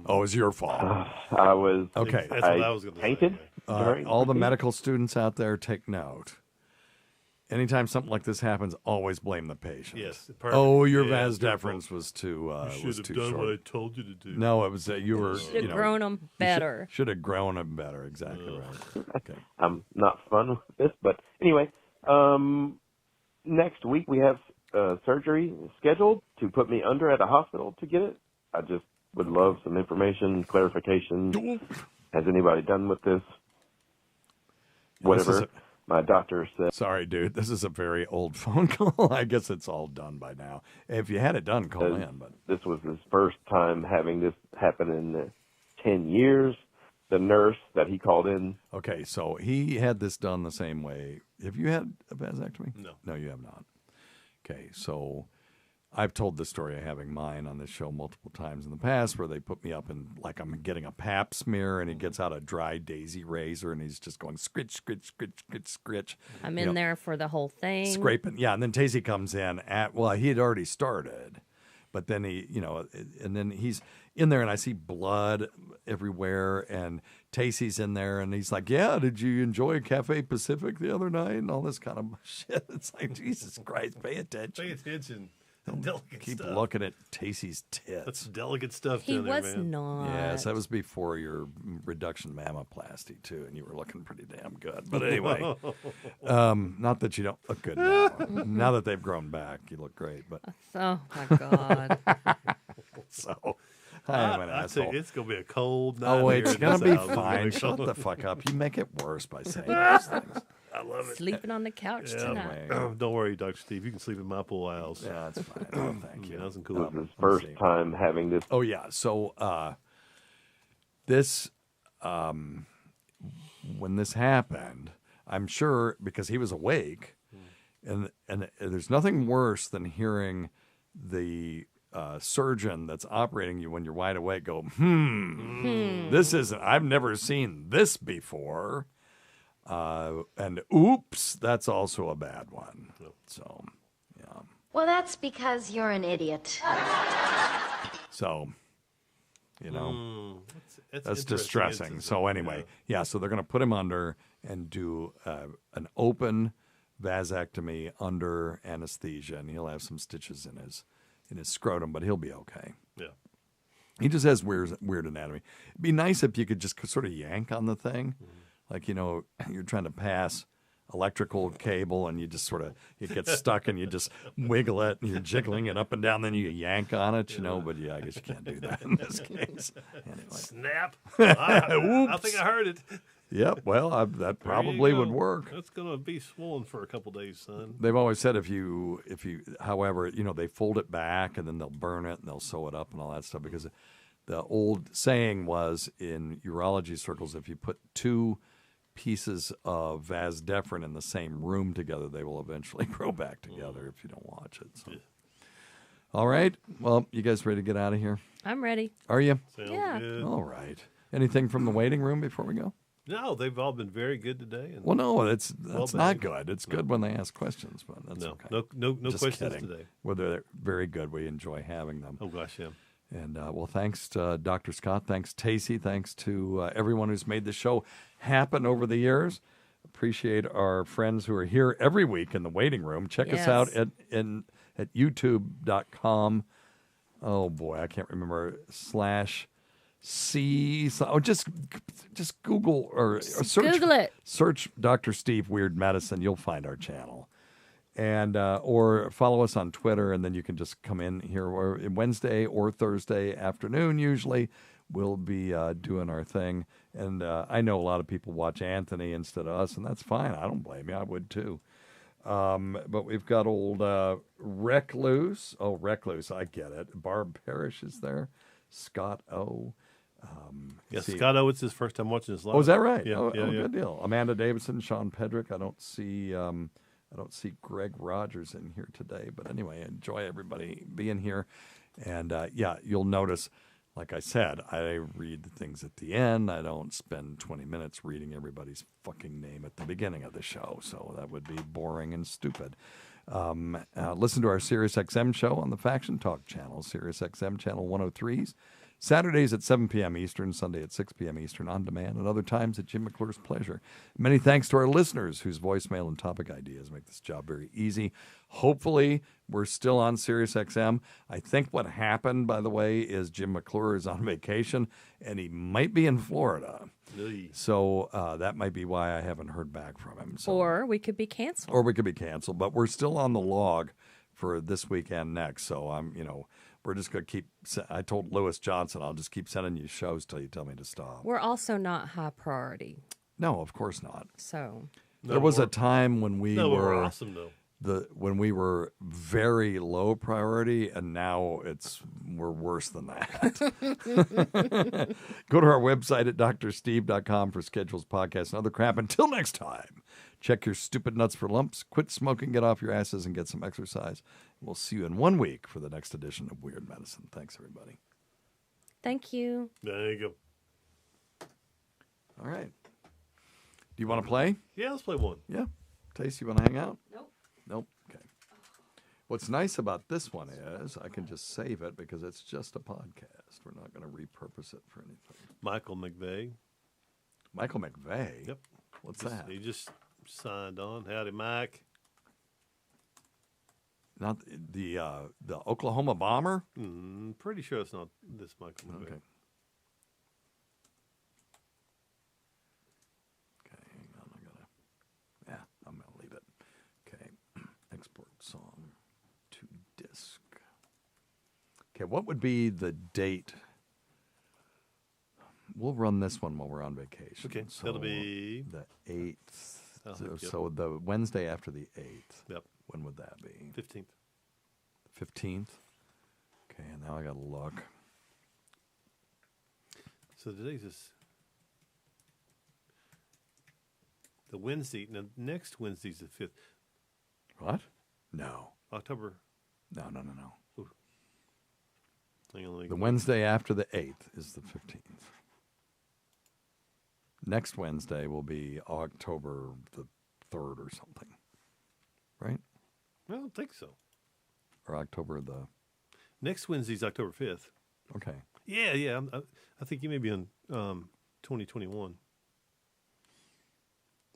Oh, it was your fault. I was. Okay. That's what I was going to painted. say. All the medical students out there, take note. Anytime something like this happens, always blame the patient. Yes. Oh, your vas deferens was too you should have done short. what I told you to do. No, it was you were. Should have grown them better. Should have grown them better. Exactly right. Okay. I'm not fun with this, but anyway, next week we have surgery scheduled to put me under at a hospital to get it. I just would love some information, clarification. Has anybody done with this? Whatever. My doctor said. Sorry, dude. This is a very old phone call. I guess it's all done by now. If you had it done, call in. But this was his first time having this happen, and 10 years. The nurse that he called in. Okay, so he had this done the same way. Have you had a vasectomy? No. No, you have not. Okay, so I've told this story of having mine on this show multiple times in the past where they put me up and like I'm getting a pap smear and he gets out a dry daisy razor and he's just going scritch, scritch, scritch, scritch, scritch. I'm in there for the whole thing. Scraping. Yeah, and then Tacy comes in he had already started. But then and then he's in there and I see blood everywhere and Tacy's in there and he's like, yeah, did you enjoy Cafe Pacific the other night? And all this kind of shit. It's like, Jesus Christ, pay attention. Pay attention. Delicate Keep stuff. looking at Tacy's tits. That's delicate stuff He down there, was man. not. Yes, that was before your reduction mammoplasty, too, and you were looking pretty damn good. But anyway, not that you don't look good now. Now that they've grown back, you look great. But Oh, my God. so, I'm an I asshole. tell you, it's going to be a cold night. Oh, here it's in going to this be house. It's fine. gonna be Shut cold. the fuck up. You make it worse by saying those things. I love it. Sleeping on the couch tonight. Don't worry, Dr. Steve. You can sleep in my pool house. Yeah, that's fine. Oh, thank you. Nice and This cool. is his first time having this. Oh, yeah. So this, when this happened, I'm sure because he was awake, and there's nothing worse than hearing the surgeon that's operating you when you're wide awake go, this isn't, I've never seen this before. And oops, that's also a bad one. So, yeah. Well, that's because you're an idiot. So, you know, that's interesting distressing. instance. So anyway, yeah, so they're going to put him under and do an open vasectomy under anesthesia, and he'll have some stitches in his scrotum, but he'll be okay. Yeah. He just has weird anatomy. It'd be nice if you could just sort of yank on the thing. Like, you're trying to pass electrical cable and you just sort of, it gets stuck and you just wiggle it and you're jiggling it up and down, then you yank on it, but yeah, I guess you can't do that in this case. Anyway. Snap. I think I heard it. Yep, well, that There you probably would go. work. That's going to be swollen for a couple days, son. They've always said if you, however, they fold it back and then they'll burn it and they'll sew it up and all that stuff because the old saying was in urology circles, if you put two pieces of vas deferens in the same room together, they will eventually grow back together if you don't watch it. So. All right. Well, you guys ready to get out of here? I'm ready. Are you? Sounds Yeah. good. All right. Anything from the waiting room before we go? No, they've all been very good today. And Well, no, that's well not behaved. good. It's good when they ask questions, but that's No, okay. no Just questions kidding. today. Well, they're very good. We enjoy having them. Oh, gosh, yeah. And, well, thanks to Dr. Scott. Thanks, Tacy. Thanks to everyone who's made the show happen over the years. Appreciate our friends who are here every week in the waiting room. Check us out at youtube.com. Oh, boy, I can't remember. /C. Just Google or search. Google it. Search Dr. Steve Weird Medicine. You'll find our channel. And or follow us on Twitter, and then you can just come in here Wednesday or Thursday afternoon. Usually, we'll be doing our thing. And I know a lot of people watch Anthony instead of us, and that's fine. I don't blame you. I would too. But we've got old Recluse. Oh, Recluse, I get it. Barb Parrish is there. Scott O. Yeah, Scott O, it's his first time watching this live. Oh, is that right? Yeah, oh, yeah, yeah. Good deal. Amanda Davidson, Sean Pedrick. I don't see Greg Rogers in here today, but anyway, enjoy everybody being here. And yeah, you'll notice, like I said, I read the things at the end. I don't spend 20 minutes reading everybody's fucking name at the beginning of the show, so that would be boring and stupid. Listen to our SiriusXM show on the Faction Talk channel, SiriusXM channel 103s. Saturdays at 7 p.m. Eastern, Sunday at 6 p.m. Eastern on demand, and other times at Jim McClure's pleasure. Many thanks to our listeners whose voicemail and topic ideas make this job very easy. Hopefully, we're still on SiriusXM. I think what happened, by the way, is Jim McClure is on vacation, and he might be in Florida. So that might be why I haven't heard back from him. So. Or we could be canceled. Or we could be canceled, but we're still on the log for this week and next. So we're just going to keep, I told Lewis Johnson, I'll just keep sending you shows till you tell me to stop. We're also not high priority. No, of course not. So There was a time when we we're were awesome, though. when we were very low priority, and now we're worse than that. Go to our website at drsteve.com for schedules, podcasts, and other crap. Until next time, check your stupid nuts for lumps, quit smoking, get off your asses, and get some exercise. We'll see you in 1 week for the next edition of Weird Medicine. Thanks, everybody. Thank you. There you go. All right. Do you want to play? Yeah, let's play one. Yeah. Tace, you want to hang out? Nope. Nope. Okay. What's nice about this one is I can just save it because it's just a podcast. We're not going to repurpose it for anything. Michael McVeigh. Michael McVeigh? Yep. What's that? He just signed on. Howdy, Mike. Not the Oklahoma bomber? Pretty sure it's not this Michael McVeigh. Okay. Hang on. I'm going to leave it. Okay. Export song to disk. Okay, what would be the date? We'll run this one while we're on vacation. Okay, so that'll be the 8th. Yep. So the Wednesday after the 8th. Yep. When would that be? 15th. 15th? Okay, and now I got to look. So today's the Wednesday. Now, next Wednesday's the 5th. What? No. October. No. Ooh. Hang on, The Wednesday after the 8th is the 15th. Next Wednesday will be October the 3rd or something. Right? I don't think so. Or October the... Next Wednesday's October 5th. Okay. Yeah. I think you may be on 2021.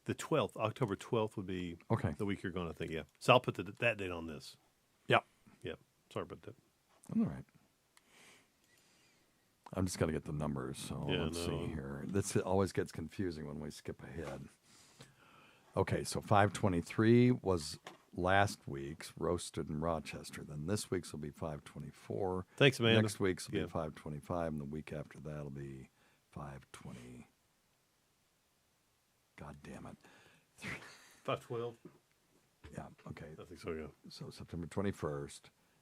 The 12th, October 12th would be the week you're going, I think, yeah. So I'll put that date on this. Yep. Yep. Sorry about that. All right. I'm just going to get the numbers, so let's see here. This always gets confusing when we skip ahead. Okay, so 523 was last week's Roasted in Rochester. Then this week's will be 524. Thanks, Amanda. Next week's will be 525, and the week after that will be 520. God damn it. 512. Yeah, okay. I think so, yeah. So September 21st,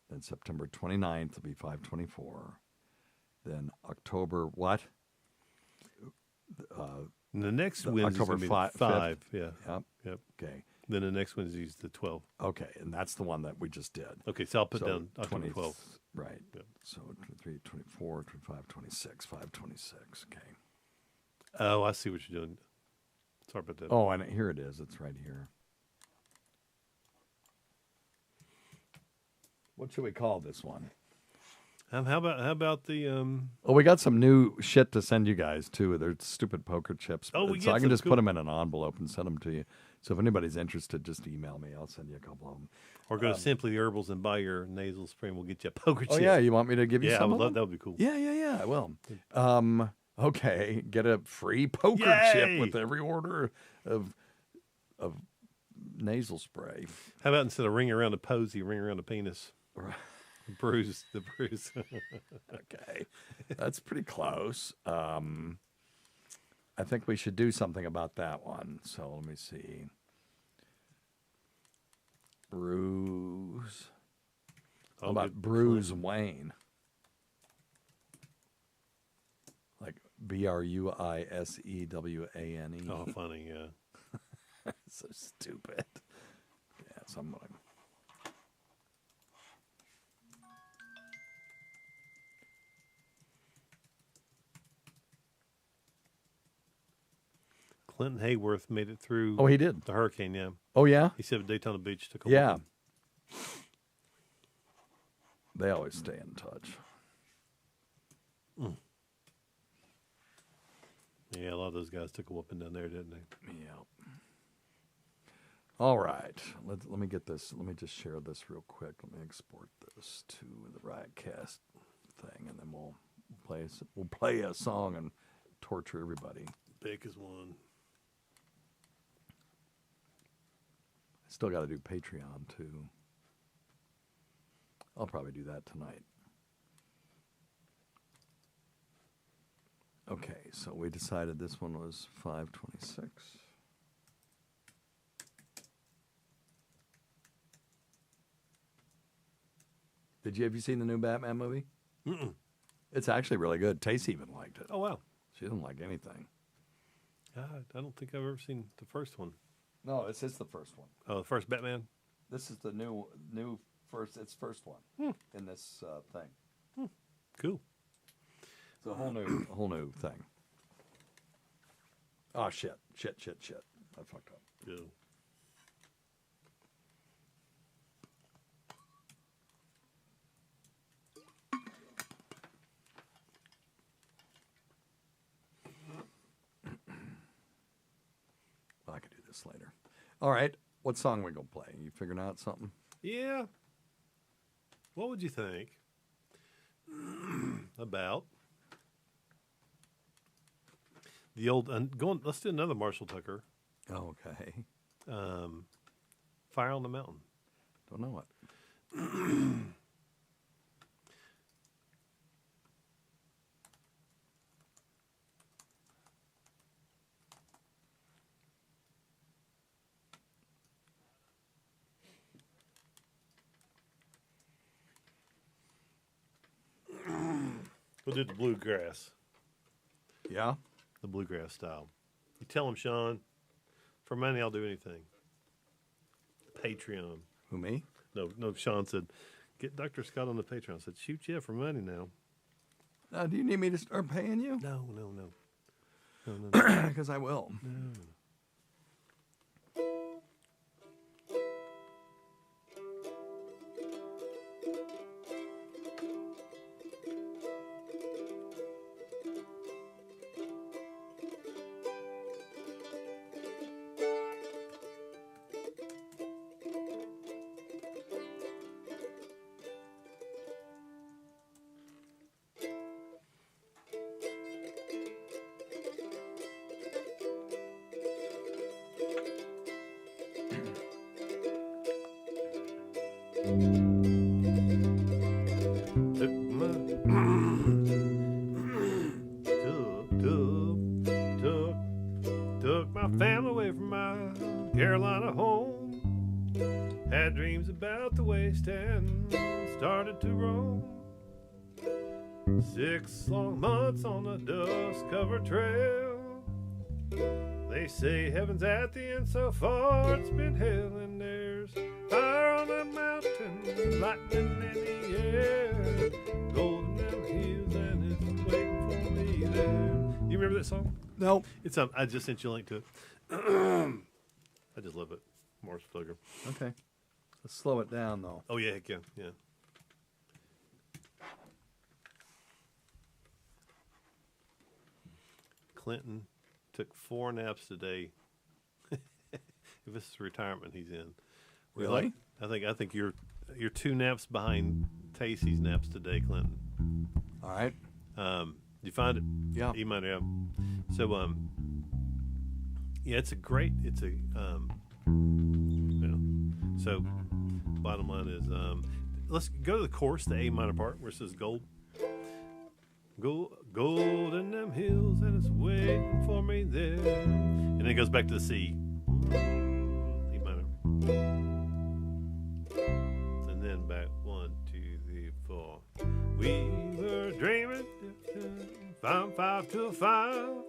then September 29th will be 524. Then October what? The next Wednesday's October going to be 5. Yeah. Yep. Okay. Then the next Wednesday's the 12th. Okay, and that's the one that we just did. Okay, so I'll put down October 12th. Right. Yep. So 23, 24, 25, 26, 526. Okay. Oh, I see what you're doing. Sorry about that. Oh, and here it is. It's right here. What should we call this one? How about the Oh, we got some new shit to send you guys too. They're stupid poker chips. Oh, we so get I can some just cool- put them in an envelope and send them to you. So if anybody's interested, just email me. I'll send you a couple of them. Or go to Simply Herbals and buy your nasal spray, and we'll get you a poker chip. Oh yeah, you want me to give you Yeah, I some? would of love them? that. Would be cool. Yeah, I will. Okay, get a free poker chip Yay! with every order of nasal spray. How about instead of ring around a posy, ring around a penis? Right. The bruise. Okay, that's pretty close. I think we should do something about that one. So let me see. Bruise. How about good. Bruise Wayne? Like BRUISEWANE. Oh, funny, yeah. So stupid. Yeah, so I'm gonna. Clinton Hayworth made it through. Oh, he did? The hurricane, yeah. Oh, yeah? He said Daytona Beach took a Yeah. whipping. They always stay in touch. Yeah, a lot of those guys took a whooping down there, didn't they? Yeah. All right. Let me get this. Let me just share this real quick. Let me export this to the Riotcast thing, and then we'll play a song and torture everybody. Big as one. I still got to do Patreon too. I'll probably do that tonight. Okay, so we decided this one was 526. Have you seen the new Batman movie? Mm-mm. It's actually really good. Tace even liked it. Oh, wow. She didn't like anything. I don't think I've ever seen the first one. No, it's the first one. Oh, the first Batman? This is the new first. It's first one in this thing. Cool. It's a whole new thing. Oh shit! I fucked up. Yeah. Well, I could do this later. All right, what song we gonna play? You figuring out something? Yeah. What would you think about the old? Let's do another Marshall Tucker. Oh, okay. Fire on the Mountain. Don't know it. We'll do the bluegrass. Yeah? The bluegrass style. You tell him, Sean, for money I'll do anything. Patreon. Who, me? No, Sean said, get Dr. Scott on the Patreon. I said, shoot, yeah, for money now. Do you need me to start paying you? No. Because I will. No. Took my family away from my Carolina home. Had dreams about the West and started to roam. 6 long months on a dust-covered trail. They say heaven's at the end, so far it's been hell, and there's fire on the mountain, lightning in the air, gold in them hills, and it's waiting for me there. You remember that song? No. It's I just sent you a link to it. I just love it. Morris Plugger. Okay. Let's slow it down, though. Oh, yeah, heck yeah, yeah. Clinton took 4 naps today. If this is retirement he's in. Really? I think you're 2 naps behind Tacey's naps today, Clinton. All right. You find it? Yeah. You might have. So yeah, it's a so bottom line is let's go to the chorus, the A minor part where it says gold. Gold in them hills, and it's waiting for me there. And then it goes back to the C. E minor. And then back 1, 2, 3, 4. We were dreaming from 5 to 5,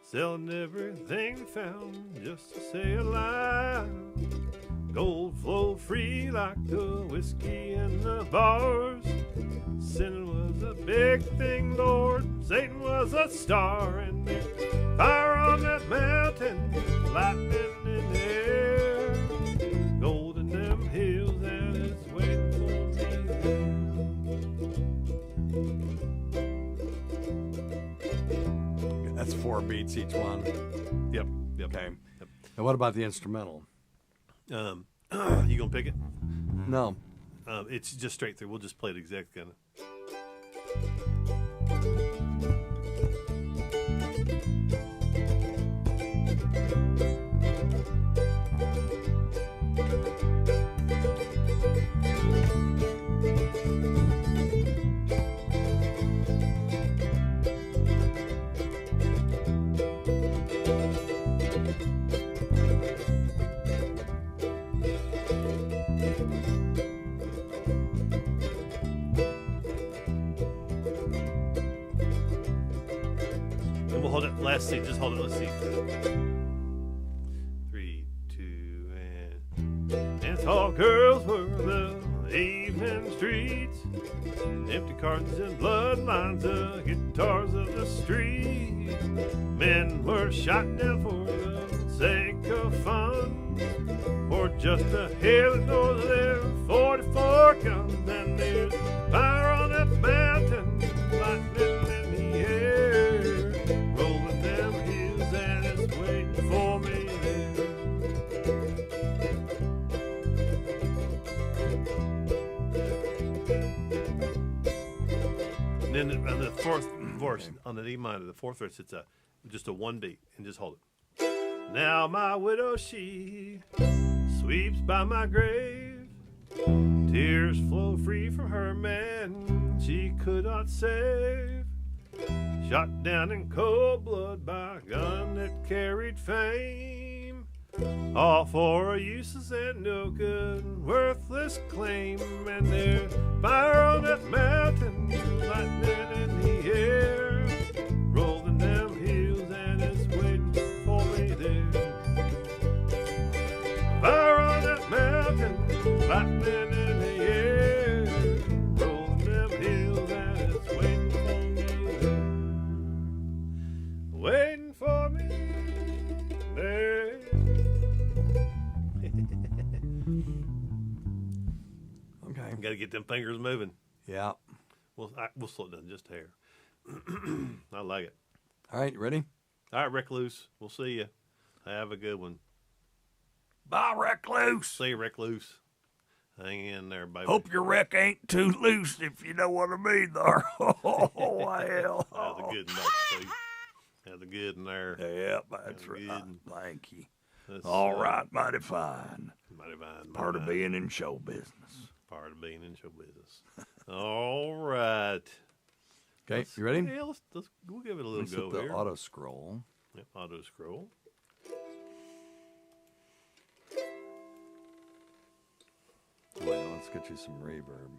selling everything we found just to stay alive. Gold flowed free like the whiskey in the bars. Sin was a big thing, Lord. Satan was a star, and there's fire on that mountain, lightning in the air, gold in them hills, and it's waiting for me. That's 4 beats each one. Yep. Okay. Yep. And what about the instrumental? You gonna pick it? No. It's just straight through. We'll just play it exactly kind of. And we'll hold it. Last seat. Just hold it. Let's see. 3, 2, and tall girls were the evening streets. Empty cartons and bloodlines, the guitars of the street. Men were shot down for the sake of fun, or just to hear the noise of their 44 guns. And there's fire on that mountain, lightning in the air, rolling down hills, and it's waiting for me there. And then on the fourth verse, on the E minor, the fourth verse, it's just a one beat, and just hold it. Now my widow, she sweeps by my grave. Tears flow free from her man she could not save. Shot down in cold blood by a gun that carried fame. All for a useless and no good, worthless claim. And there's fire on that mountain, lightning in the air, rolling down hills, and it's waiting for me there. Fire on that mountain, lightning in the air, rolling down hills, and it's waiting for me there. Waiting for me there. Okay. Got to get them fingers moving. Yeah. We'll slow it down just a hair. I like it. All right, you ready? All right, Recluse. We'll see you. Have a good one. Bye, Recluse. See you, Recluse. Hang in there, baby. Hope your wreck ain't too loose, if you know what I mean there. Oh, well. Have a good night, Steve. Have a good in there. Yeah, that's right. Good. Thank you. That's, All right, mighty fine. Mighty fine. Part of being in show business. Part of being in show business. All right. Okay, you ready? Yeah, we'll give it a little Let's go hit the here. auto scroll. Yep, auto scroll. Well, let's get you some reverb.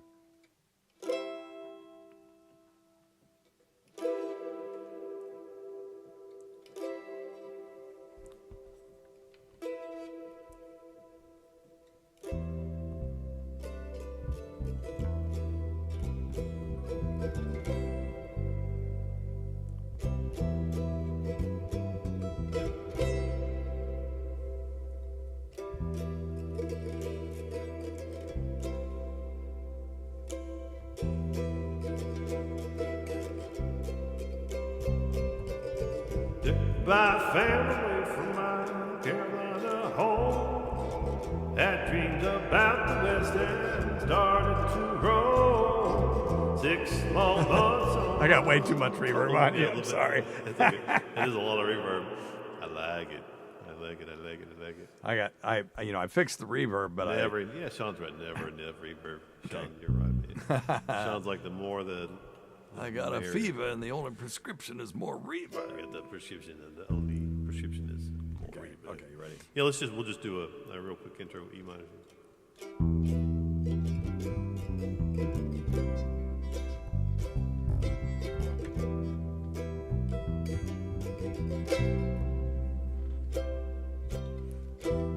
By family from my Carolina home, had dreams about the West End, started to roll. 6 long months on. I got way too much reverb on you. I'm sorry. It is a lot of reverb. I like it. I like it. I fixed the reverb, but yeah, Sean's right. Never enough reverb. Sean, you're right, man. Sounds like the more the. I got a fever, and the only prescription is more reverb. I got the prescription, and the only prescription is more reverb. Okay, you ready? Yeah, we'll just do a real quick intro. E minor.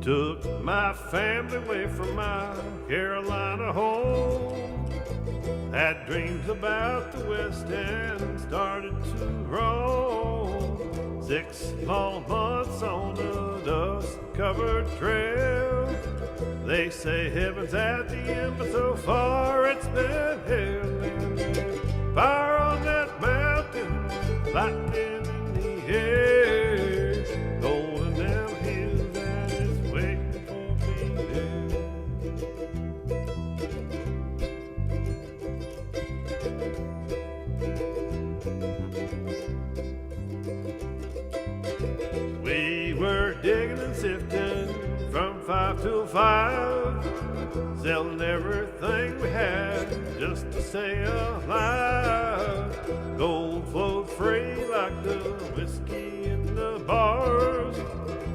Took my family away from my Carolina home. Had dreams about the West End, started to roll. 6 long months on a dust-covered trail. They say heaven's at the end, but so far it's been hell. And there's fire on that mountain, lightning in the air, golden down hills, and it's waiting for me there. We were digging and sifting from 5 till 5, selling everything we had just to stay alive. Gold flowed free like the whiskey in the bars.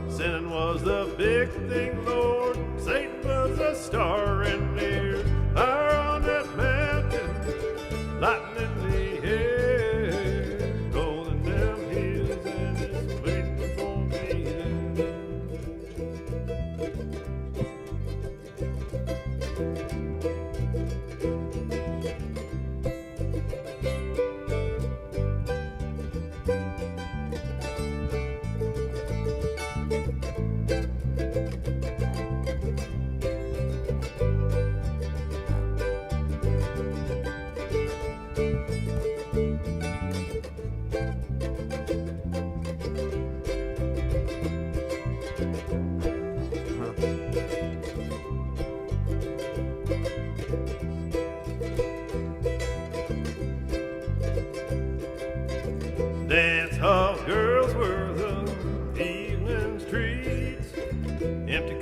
Sinning was the big thing, Lord. Satan was a star, and there's fire on that mountain, lightning in the air, golden down hills,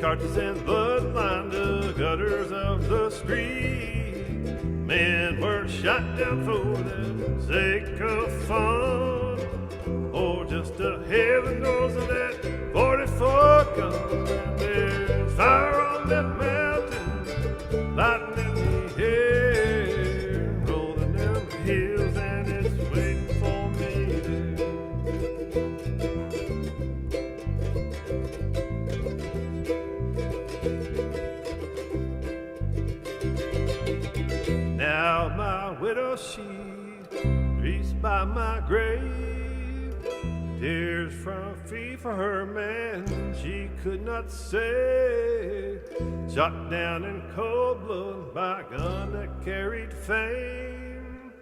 cartridges and blood lined the gutters of the street. Men were shot down for the sake of fun, or just to hear the noise of that 44 gun. And there's fire on that mountain, lightning in the air, rolling down the hills, and it's waiting for me there. Now my widow, she reached by my grave, tears from feet for her man she could not save, shot down in cold blood by a gun that carried fame,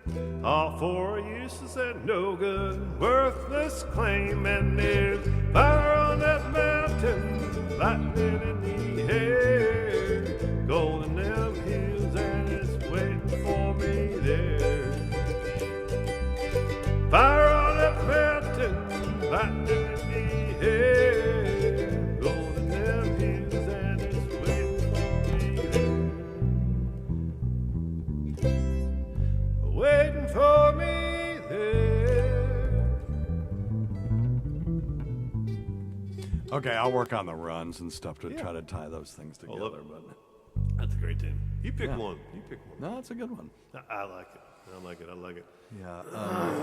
all for a useless and no good, worthless claim. And there's fire on that mountain, lightning in the air, gold in them hills, and it's waiting for me there. Fire on that mountain, lightning in the air, gold in them hills, and it's waiting for me there. Waiting for me there. Okay, I'll work on the runs and stuff to try to tie those things together. But that's a great tune. You pick Yeah. one. You pick one. no, it's a good one. I like it. I like it. I like it. Yeah,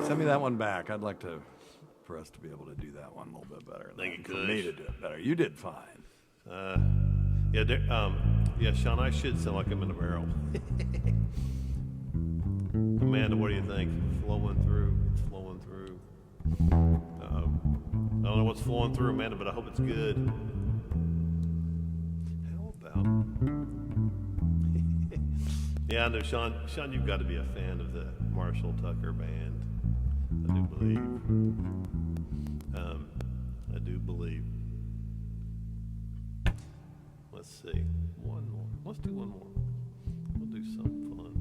send me that one back. I'd like for us to be able to do that one a little bit better. Think you For could. me to do it better. You did fine. Yeah, Sean, I should sound like I'm in a barrel. Amanda, what do you think? Flowing through. It's flowing through. I don't know what's flowing through, Amanda, but I hope it's good. How about? Yeah, I know, Sean. Sean, you've got to be a fan of the Marshall Tucker Band. I do believe. I do believe. Let's see. One more. Let's do one more. We'll do something fun.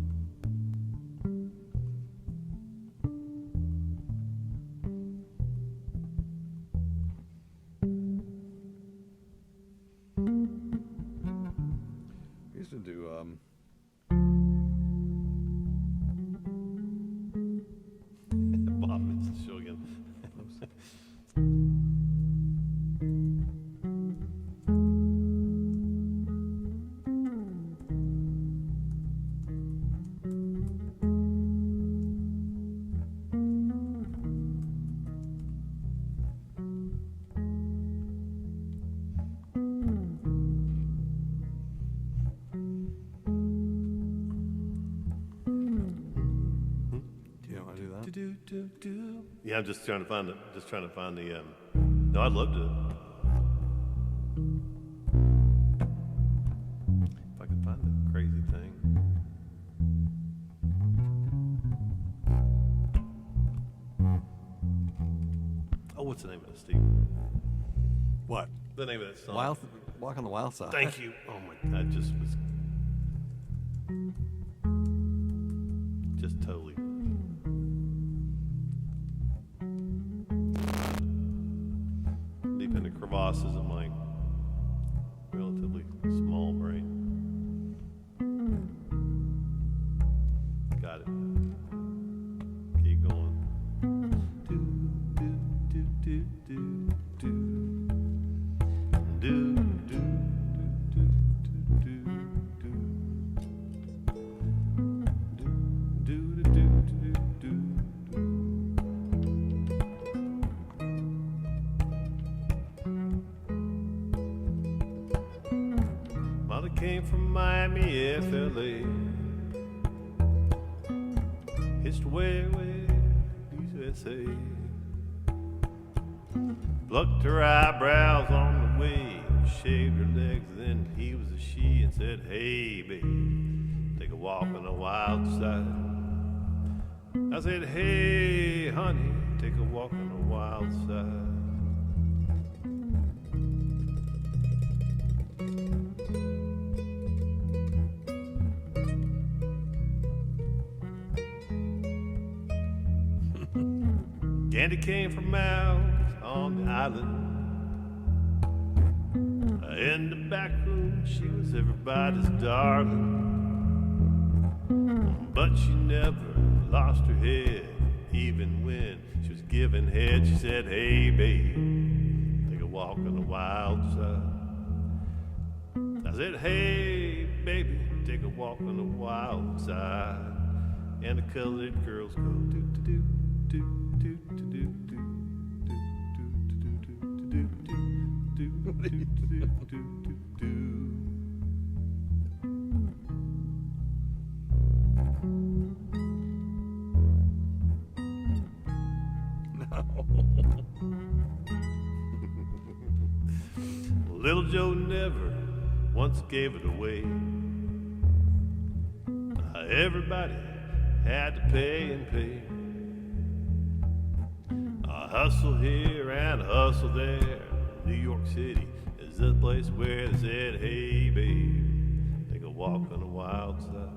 We used to do Bob missed the show again. Yeah, I'm just trying to find the. No, I'd love to. If I could find the crazy thing. Oh, what's the name of it, Steve? what? The name of that song. Walk on the Wild Side. Thank you. Oh my God, just was. Just totally. Deep into crevasses of my relatively small brain. Got it. Keep going. Mother came from Miami, FLA. Hitched way USA. Plucked her eyebrows on the way, shaved her legs, then he was a she, and said, "Hey, babe, take a walk on the wild side." I said, "Hey, honey, take a walk on the wild side." Candy came from mountains on the island. In the back room, she was everybody's darling. But she never lost her head. Even when she was giving head, she said, hey, babe, take a walk on the wild side. I said, hey, baby, take a walk on the wild side. And the colored girls go do do do do do do do do do do do. Little Joe never once gave it away. Everybody had to pay and pay. A hustle here and a hustle there. New York City is the place where they said, hey, babe, take a walk on the wild side.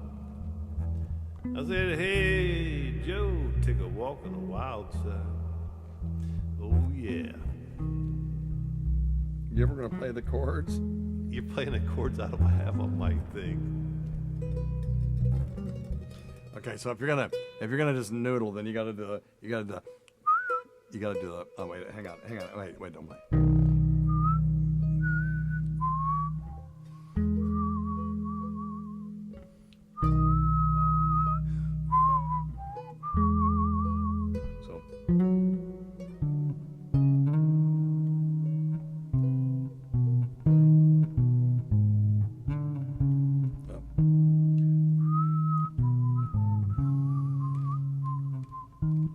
I said, hey, Joe, take a walk on the wild side. Oh, yeah. You ever gonna play the chords? You're playing the chords I don't have on my thing. Okay, so if you're gonna just noodle, then you gotta do the oh wait, hang on, wait, don't play.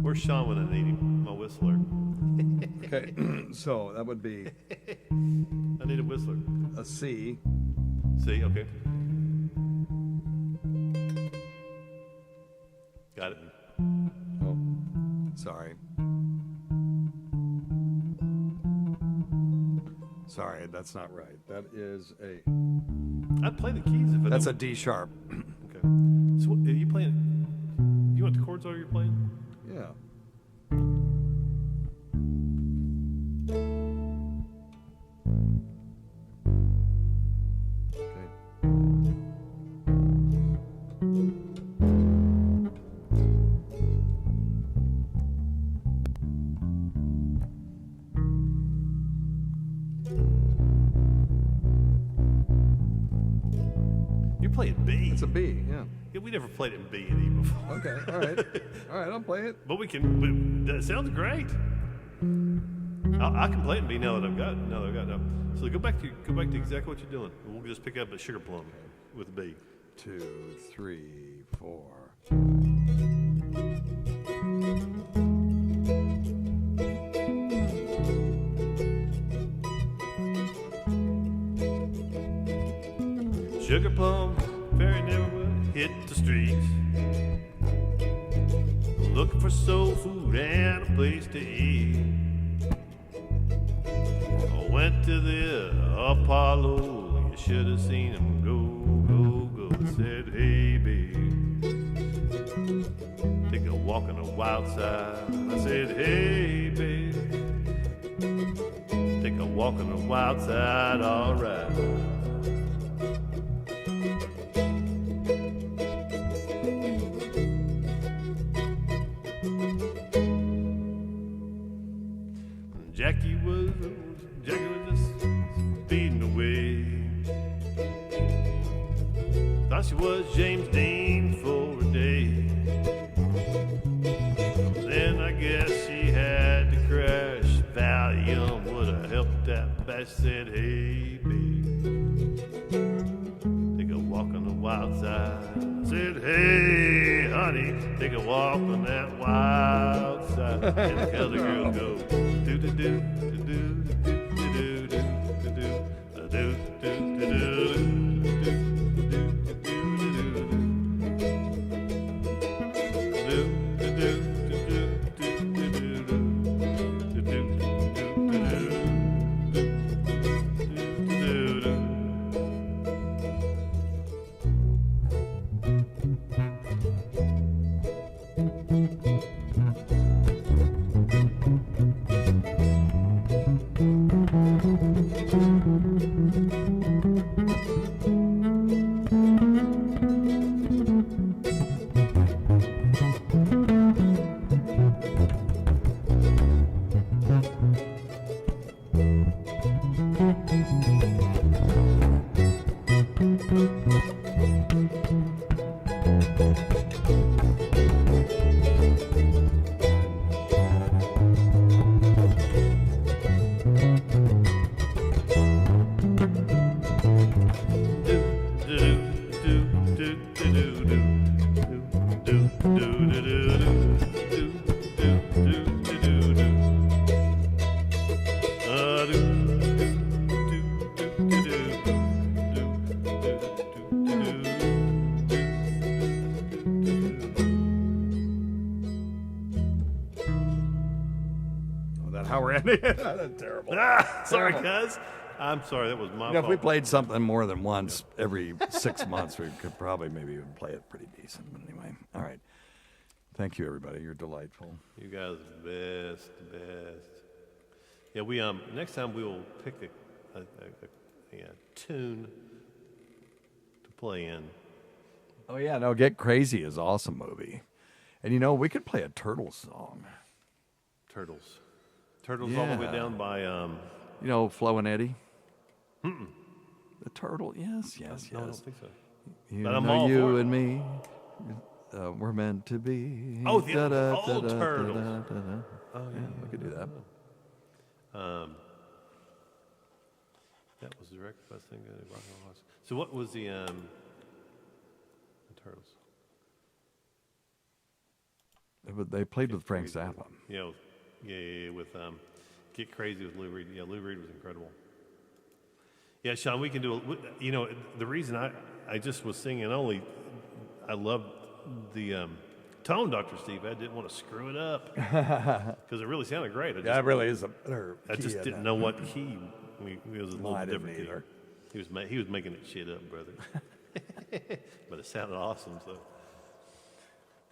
Where's Sean when I need him? My whistler. Okay, so that would be. I need a whistler. A C. C, okay. Got it. Oh, sorry. Sorry, that's not right. That is a. I'd play the keys if it. That's a D sharp. Okay. So what, are you playing? You want the chords are you're playing? Yeah. You're playing B. It's a B, yeah. Yeah, we never played it in B and E before. Okay, all right, I'll play it. But we can. That sounds great. I can play it in B now that I've got it. So go back to exactly what you're doing. We'll just pick up a sugar plum with B. 2, 3, 4. Sugar plum fairy never would hit the streets, looking for soul food and a place to eat. I went to the Apollo, you should have seen him go. I said, hey, babe, take a walk on the wild side. I said, hey, babe, take a walk on the wild side, all right. Jackie was just speeding away. Thought she was James Dean for a day. Then I guess she had to crash. Valium would have helped that bash. Said, hey, babe, take a walk on the wild side. I said, hey, honey, take a walk on that wild side. And the other girls go, do do do do do do do do do do do do. that how we're ending it. That's terrible. Sorry, cuz. I'm sorry, that was my fault. If we played something more than once every 6 months, we could probably maybe even play it pretty decent. But anyway, all right. Thank you, everybody. You're delightful. You guys are the best. Yeah, we next time we will pick a tune to play in. Oh yeah, no, Get Crazy is an awesome movie, and we could play a Turtles song. Turtles all the way down by Flo and Eddie. Mm-mm. The Turtle, yes. No, I don't think so. But I'm all you and me, we're meant to be. Oh, the old Turtles. Oh yeah, we could do that. That was the record best thing. So what was the Turtles? They played with Frank Zappa. Yeah, with Get Crazy with Lou Reed. Yeah, Lou Reed was incredible. Yeah, Sean, we can do. The reason I just was singing only, I loved the tone Dr. Steve had. Didn't want to screw it up because it really sounded great. It really is a better. I just didn't know what key. It was a little different either. He was making it shit up, brother. But it sounded awesome, so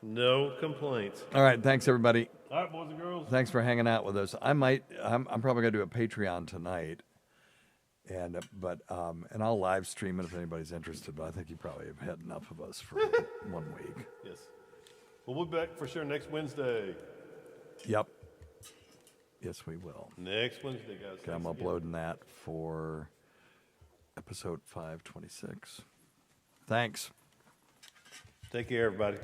no complaints. All right, thanks everybody. All right, boys and girls. Thanks for hanging out with us. I'm probably gonna do a Patreon tonight, and I'll live stream it if anybody's interested. But I think you probably have had enough of us for 1 week. Yes. We'll be back for sure next Wednesday. Yep. Yes, we will. Next Wednesday, guys. Okay, I'm uploading that for episode 526. Thanks. Take care, everybody.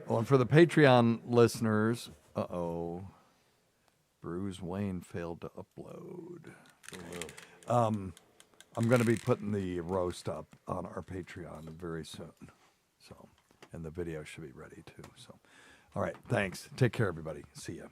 Oh, and for the Patreon listeners, Bruce Wayne failed to upload. Oh, no. I'm going to be putting the roast up on our Patreon very soon. So, and the video should be ready too. So, all right, thanks. Take care, everybody. See ya.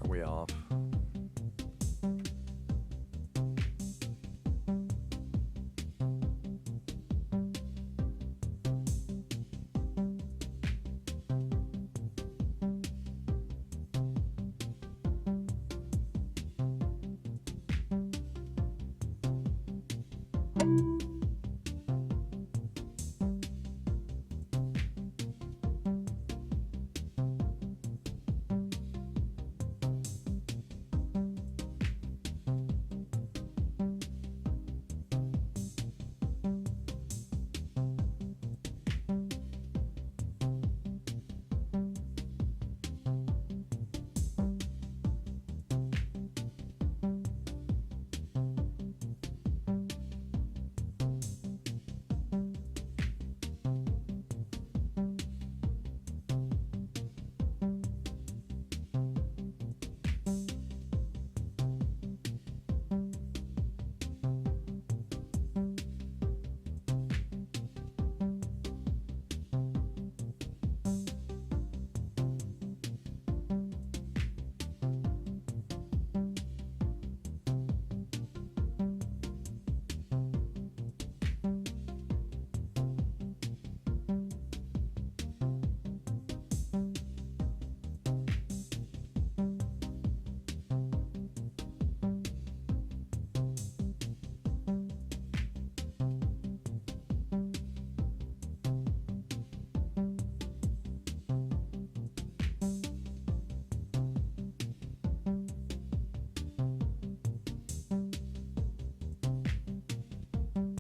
Are we off?